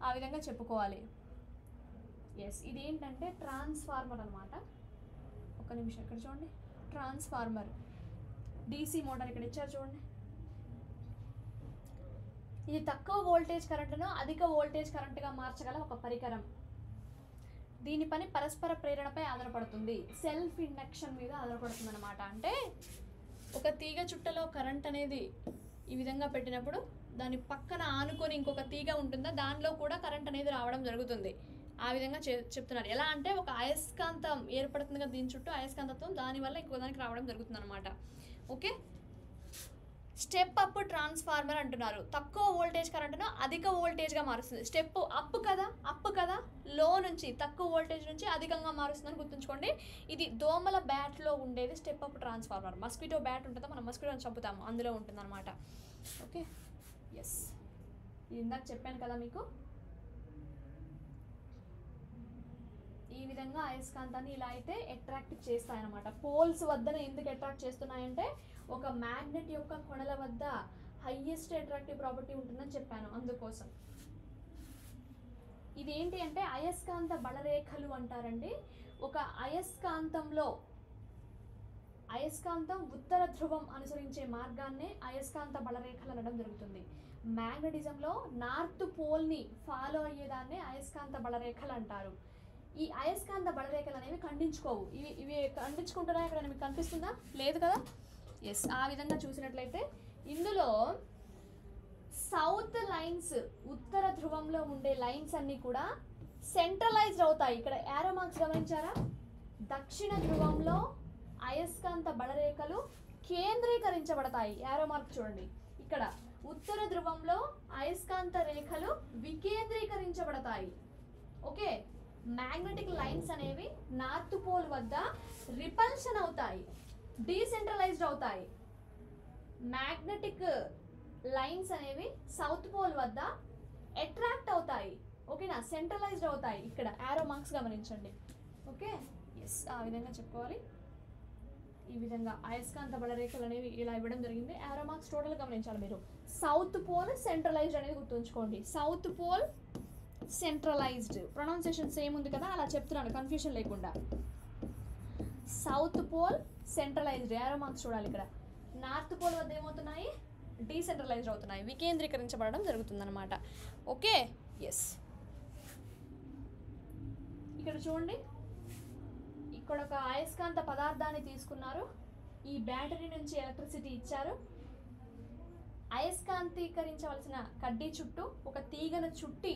[SPEAKER 1] ఆ విధంగా చెప్పుకోవాలి. ఎస్, ఇది ఏంటంటే ట్రాన్స్ఫార్మర్ అనమాట. ఒక నిమిషం, ఇక్కడ చూడండి, ట్రాన్స్ఫార్మర్, డీసీ మోటార్ ఇక్కడ ఇచ్చారు చూడండి. ఇది తక్కువ వోల్టేజ్ కరెంటును అధిక వోల్టేజ్ కరెంటుగా మార్చగల ఒక పరికరం. దీని పని పరస్పర ప్రేరణపై ఆధారపడుతుంది, సెల్ఫ్ ఇండక్షన్ మీద ఆధారపడుతుంది అనమాట. అంటే ఒక తీగ చుట్టలో కరెంట్ అనేది ఈ విధంగా పెట్టినప్పుడు దాని పక్కన ఆనుకొని ఇంకొక తీగ ఉంటుందా, దానిలో కూడా కరెంట్ అనేది రావడం జరుగుతుంది. ఆ విధంగా చెప్తున్నారు. ఎలా అంటే ఒక అయస్కాంతం ఏర్పడుతుంది కదా దీని చుట్టూ, అయస్కాంతత్వం, దానివల్ల ఇంకో దానికి రావడం జరుగుతుంది అనమాట. ఓకే, స్టెప్ అప్ ట్రాన్స్ఫార్మర్ అంటున్నారు. తక్కువ వోల్టేజ్ కరెంటును అధిక వోల్టేజ్గా మారుస్తుంది. స్టెప్ అప్ కదా, లో నుంచి, తక్కువ వోల్టేజ్ నుంచి అధికంగా మారుస్తుందని గుర్తుంచుకోండి. ఇది దోమల బ్యాట్లో ఉండేది step up transformer. Mosquito bat ఉంటుందా, మనం మస్కిటోని చంపుతాము, అందులో ఉంటుంది అనమాట. ఓకే, ఎస్, ఇది ఇందాక చెప్పాను కదా మీకు. ఈ విధంగా అయస్కాంతాన్ని ఇలా అయితే అట్రాక్ట్ చేస్తాయన్నమాట. పోల్స్ వద్దన ఎందుకు అట్రాక్ట్ చేస్తున్నాయంటే ఒక మ్యాగ్నెట్ యొక్క కొనల వద్ద హైయెస్ట్ అట్రాక్టివ్ ప్రాపర్టీ ఉంటుందని చెప్పాను, అందుకోసం. ఇదేంటి అంటే అయస్కాంత బలరేఖలు అంటారండి. ఒక అయస్కాంతం ఉత్తర ధ్రువం అనుసరించే మార్గాన్నే అయస్కాంత బలరేఖలు అనడం జరుగుతుంది. మ్యాగ్నెటిజంలో నార్త్ పోల్ని ఫాలో అయ్యేదాన్నే అయస్కాంత బలరేఖలు అంటారు. ఈ అయస్కాంత బలరేఖలు అనేవి ఖండించుకోవు. ఇవి ఖండించుకుంటున్నాయి, ఇక్కడ మీకు కనిపిస్తుందా, లేదు కదా. ఎస్, ఆ విధంగా చూసినట్లయితే ఇందులో సౌత్ లైన్స్, ఉత్తర ధ్రువంలో ఉండే లైన్స్ అన్నీ కూడా సెంట్రలైజ్డ్ అవుతాయి. ఇక్కడ యారో మార్క్స్ గమనించారా? దక్షిణ ధ్రువంలో అయస్కాంత బలరేఖలు కేంద్రీకరించబడతాయి. యారో మార్క్ చూడండి. ఇక్కడ ఉత్తర ధ్రువంలో అయస్కాంత రేఖలు వికేంద్రీకరించబడతాయి. ఓకే, మ్యాగ్నెటిక్ లైన్స్ అనేవి నార్త్ పోల్ వద్ద రిపల్షన్ అవుతాయి, డీసెంట్రలైజ్డ్ అవుతాయి. మ్యాగ్నెటిక్ లైన్స్ అనేవి సౌత్ పోల్ వద్ద అట్రాక్ట్ అవుతాయి. ఓకేనా, సెంట్రలైజ్డ్ అవుతాయి. ఇక్కడ యారో మార్క్స్ గమనించండి. ఓకే, ఎస్, ఆ విధంగా చెప్పుకోవాలి. ఈ విధంగా అయస్కాంత బలరేఖలు అనేవి ఇలా ఇవ్వడం జరిగింది. యారో మార్క్స్ టోటల్ గమనించాలి మీరు. సౌత్ పోల్ సెంట్రలైజ్డ్ అనేది గుర్తుంచుకోండి. South pole centralised, pronunciation same ఉంది కదా, అలా చెప్తున్నాను కన్ఫ్యూషన్ లేకుండా. South pole centralised, arrow marks చూడాలి. ఇక్కడ నార్త్ పోల్ వద్ద ఏమవుతున్నాయి, డీసెంట్రలైజ్డ్ అవుతున్నాయి, వికేంద్రీకరించబడడం జరుగుతుందన్నమాట. ఓకే, ఎస్, ఇక్కడ చూడండి, ఇక్కడ ఒక అయస్కాంత పదార్థాన్ని తీసుకున్నారు. ఈ బ్యాటరీ నుంచి ఎలక్ట్రిసిటీ ఇచ్చారు. అయస్కాంతీకరించవలసిన కడ్డీ చుట్టూ ఒక తీగను చుట్టి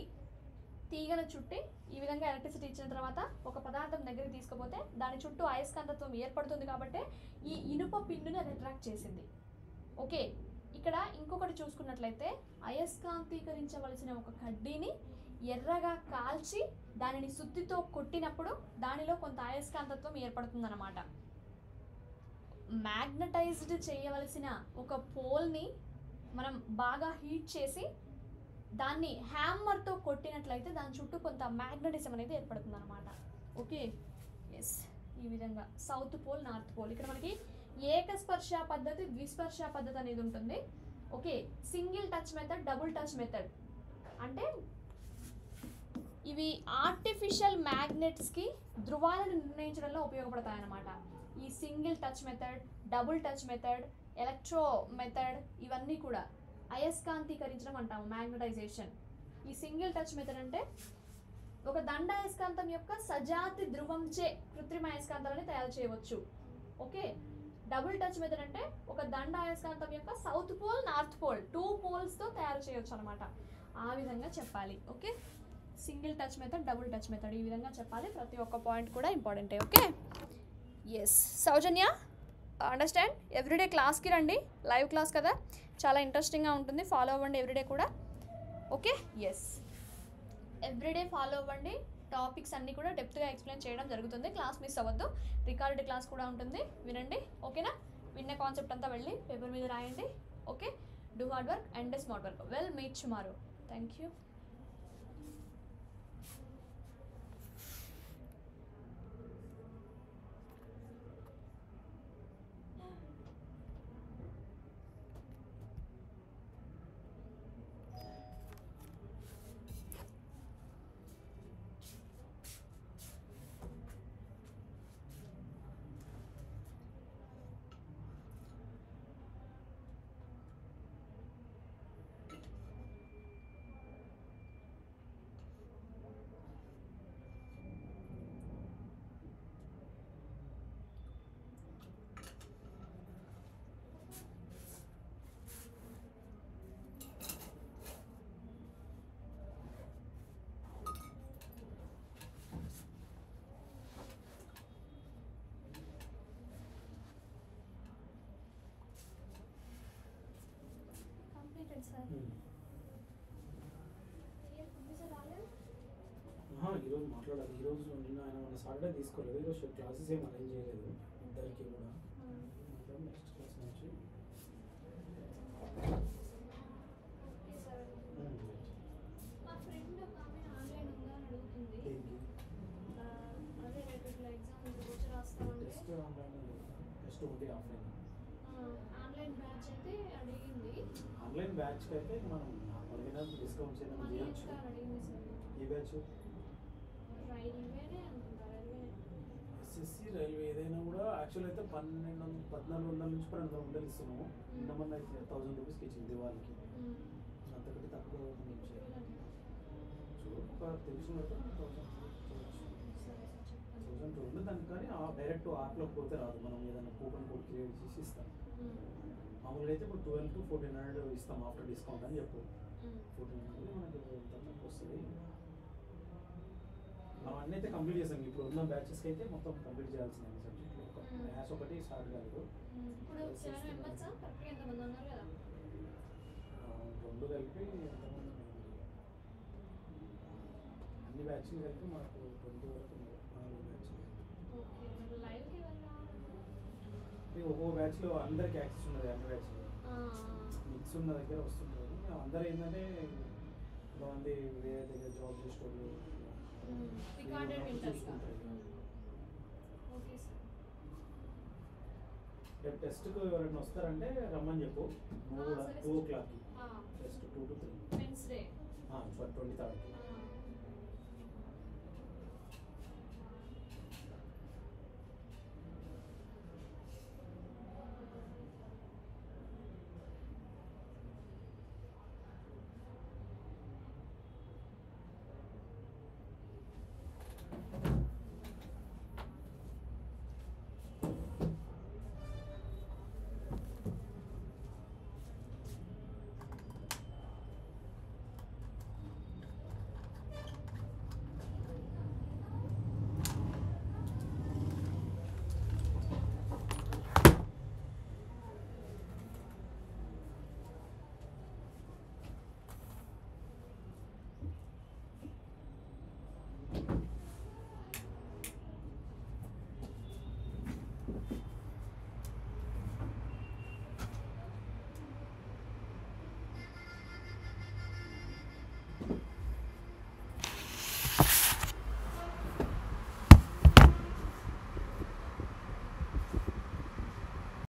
[SPEAKER 1] ఈ విధంగా ఎలక్ట్రిసిటీ ఇచ్చిన తర్వాత ఒక పదార్థం దగ్గరికి తీసుకుపోతే దాని చుట్టూ అయస్కాంతత్వం ఏర్పడుతుంది. కాబట్టి ఈ ఇనుప పిన్నుని అది అట్రాక్ట్ చేసింది. ఓకే, ఇక్కడ ఇంకొకటి చూసుకున్నట్లయితే అయస్కాంతీకరించవలసిన ఒక కడ్డీని ఎర్రగా కాల్చి దానిని సుత్తితో కొట్టినప్పుడు దానిలో కొంత అయస్కాంతత్వం ఏర్పడుతుందన్నమాట. మ్యాగ్నటైజ్డ్ చేయవలసిన ఒక పోల్ని మనం బాగా హీట్ చేసి దాన్ని హ్యామ్మర్తో కొట్టినట్లయితే దాని చుట్టూ కొంత మ్యాగ్నటిజం అనేది ఏర్పడుతుంది అనమాట. ఓకే, ఎస్, ఈ విధంగా సౌత్ పోల్, నార్త్ పోల్. ఇక్కడ మనకి ఏకస్పర్శ పద్ధతి, ద్విస్పర్శ పద్ధతి అనేది ఉంటుంది. Okay, single touch method, double touch method అంటే ఇవి ఆర్టిఫిషియల్ మ్యాగ్నెట్స్కి ధృవాలను నిర్ణయించడంలో ఉపయోగపడతాయి అన్నమాట. ఈ single touch method, double touch method, electro method ఇవన్నీ కూడా అయస్కాంతీకరించడం అంటాము, మ్యాగ్నటైజేషన్. ఈ సింగిల్ టచ్ మెథడ్ అంటే ఒక దండ అయస్కాంతం యొక్క సజాతి ధ్రువంచే కృత్రిమ అయస్కాంతాలని తయారు చేయవచ్చు. ఓకే, డబుల్ టచ్ మెథడ్ అంటే ఒక దండ అయస్కాంతం యొక్క సౌత్ పోల్, నార్త్ పోల్ 2 పోల్స్తో తయారు చేయవచ్చు అనమాట. ఆ విధంగా చెప్పాలి. Okay, single touch method, double touch method ఈ విధంగా చెప్పాలి. ప్రతి ఒక్క పాయింట్ కూడా ఇంపార్టెంటే. ఓకే, ఎస్ సౌజన్య, అండర్స్టాండ్. ఎవ్రీడే క్లాస్కి రండి, లైవ్ క్లాస్ కదా, చాలా ఇంట్రెస్టింగ్గా ఉంటుంది. ఫాలో అవ్వండి ఎవ్రీడే కూడా. ఓకే, ఎస్, ఎవ్రీడే ఫాలో అవ్వండి. టాపిక్స్ అన్నీ కూడా డెప్త్గా ఎక్స్ప్లెయిన్ చేయడం జరుగుతుంది. క్లాస్ మిస్ అవ్వద్దు, రికార్డ్ క్లాస్ కూడా ఉంటుంది, వినండి. ఓకేనా, విన్న కాన్సెప్ట్ అంతా వెళ్ళి పేపర్ మీద రాయండి. Okay, do hard work and smart work. Well meet tomorrow. Thank you.
[SPEAKER 2] ఈరోజు మాట్లాడాలి. ఈరోజు నిన్న ఆయన మన సాటర్డే తీసుకోలేదు. ఈరోజు క్లాసెస్ ఏం అరేంజ్ చేయలేదు ఇద్దరికి కూడా. నెక్స్ట్ క్లాస్ నుంచి టెస్ట్ ఆన్లైన్, టెస్ట్ ఒకటి ఆఫ్లైన్. ఆన్లైన్ బ్యాచ్కి అయితే మనం నార్మల్గా డిస్కౌంట్స్ ఏమైనా చేయొచ్చు. ఏ బ్యాచ్? ఎస్ఎస్సి, రైల్వే ఏదైనా కూడా యాక్చువల్ అయితే 1400 నుంచి 1200 ఇస్తున్నాము. నిన్న అయితే 1000 రూపీస్కి ఇచ్చింది దివాళికి. అంతకంటే తక్కువ తెలిసిన 1000 ఉంది దానికి. కానీ డైరెక్ట్ యాప్లోకి పోతే రాదు, మనం ఏదైనా కూపన్ కోడ్ క్రియేట్ చేసి ఇస్తాం. మామూలుగా అయితే ఇప్పుడు 12 to 1400 ఇస్తాం ఆఫ్టర్ డిస్కౌంట్ అని చెప్పు. 1400 మనకి వస్తుంది. మనం అన్నీ అయితే కంప్లీట్ చేసాం. ఇప్పుడు ఉన్న బ్యాచెస్కి అయితే మొత్తం కంప్లీట్ చేయాల్సిన సబ్జెక్ట్లో మ్యాథ్స్ ఒకటి స్టార్ట్ కాలేదు. 2 కలిపి ఎంతమంది అన్ని బ్యాచ్లు కలిపి మనకు 20 వరకు 4 బ్యాచ్లు. ఒక్కో బ్యాచ్లో అందరికి యాక్సెస్ ఉన్నది. అన్ని బ్యాచ్లో మిక్స్ ఉన్న దగ్గర వస్తుంటుంది. అందరూ ఏంటంటే కొంతమంది వేరే దగ్గర జాబ్ చేసేటోళ్ళు రేపు టెస్ట్కు ఎవరైనా వస్తారంటే రమ్మని చెప్పు. నువ్వు కూడా 2 o'clockకి test 2 to 3 23rd.
[SPEAKER 1] Thank you.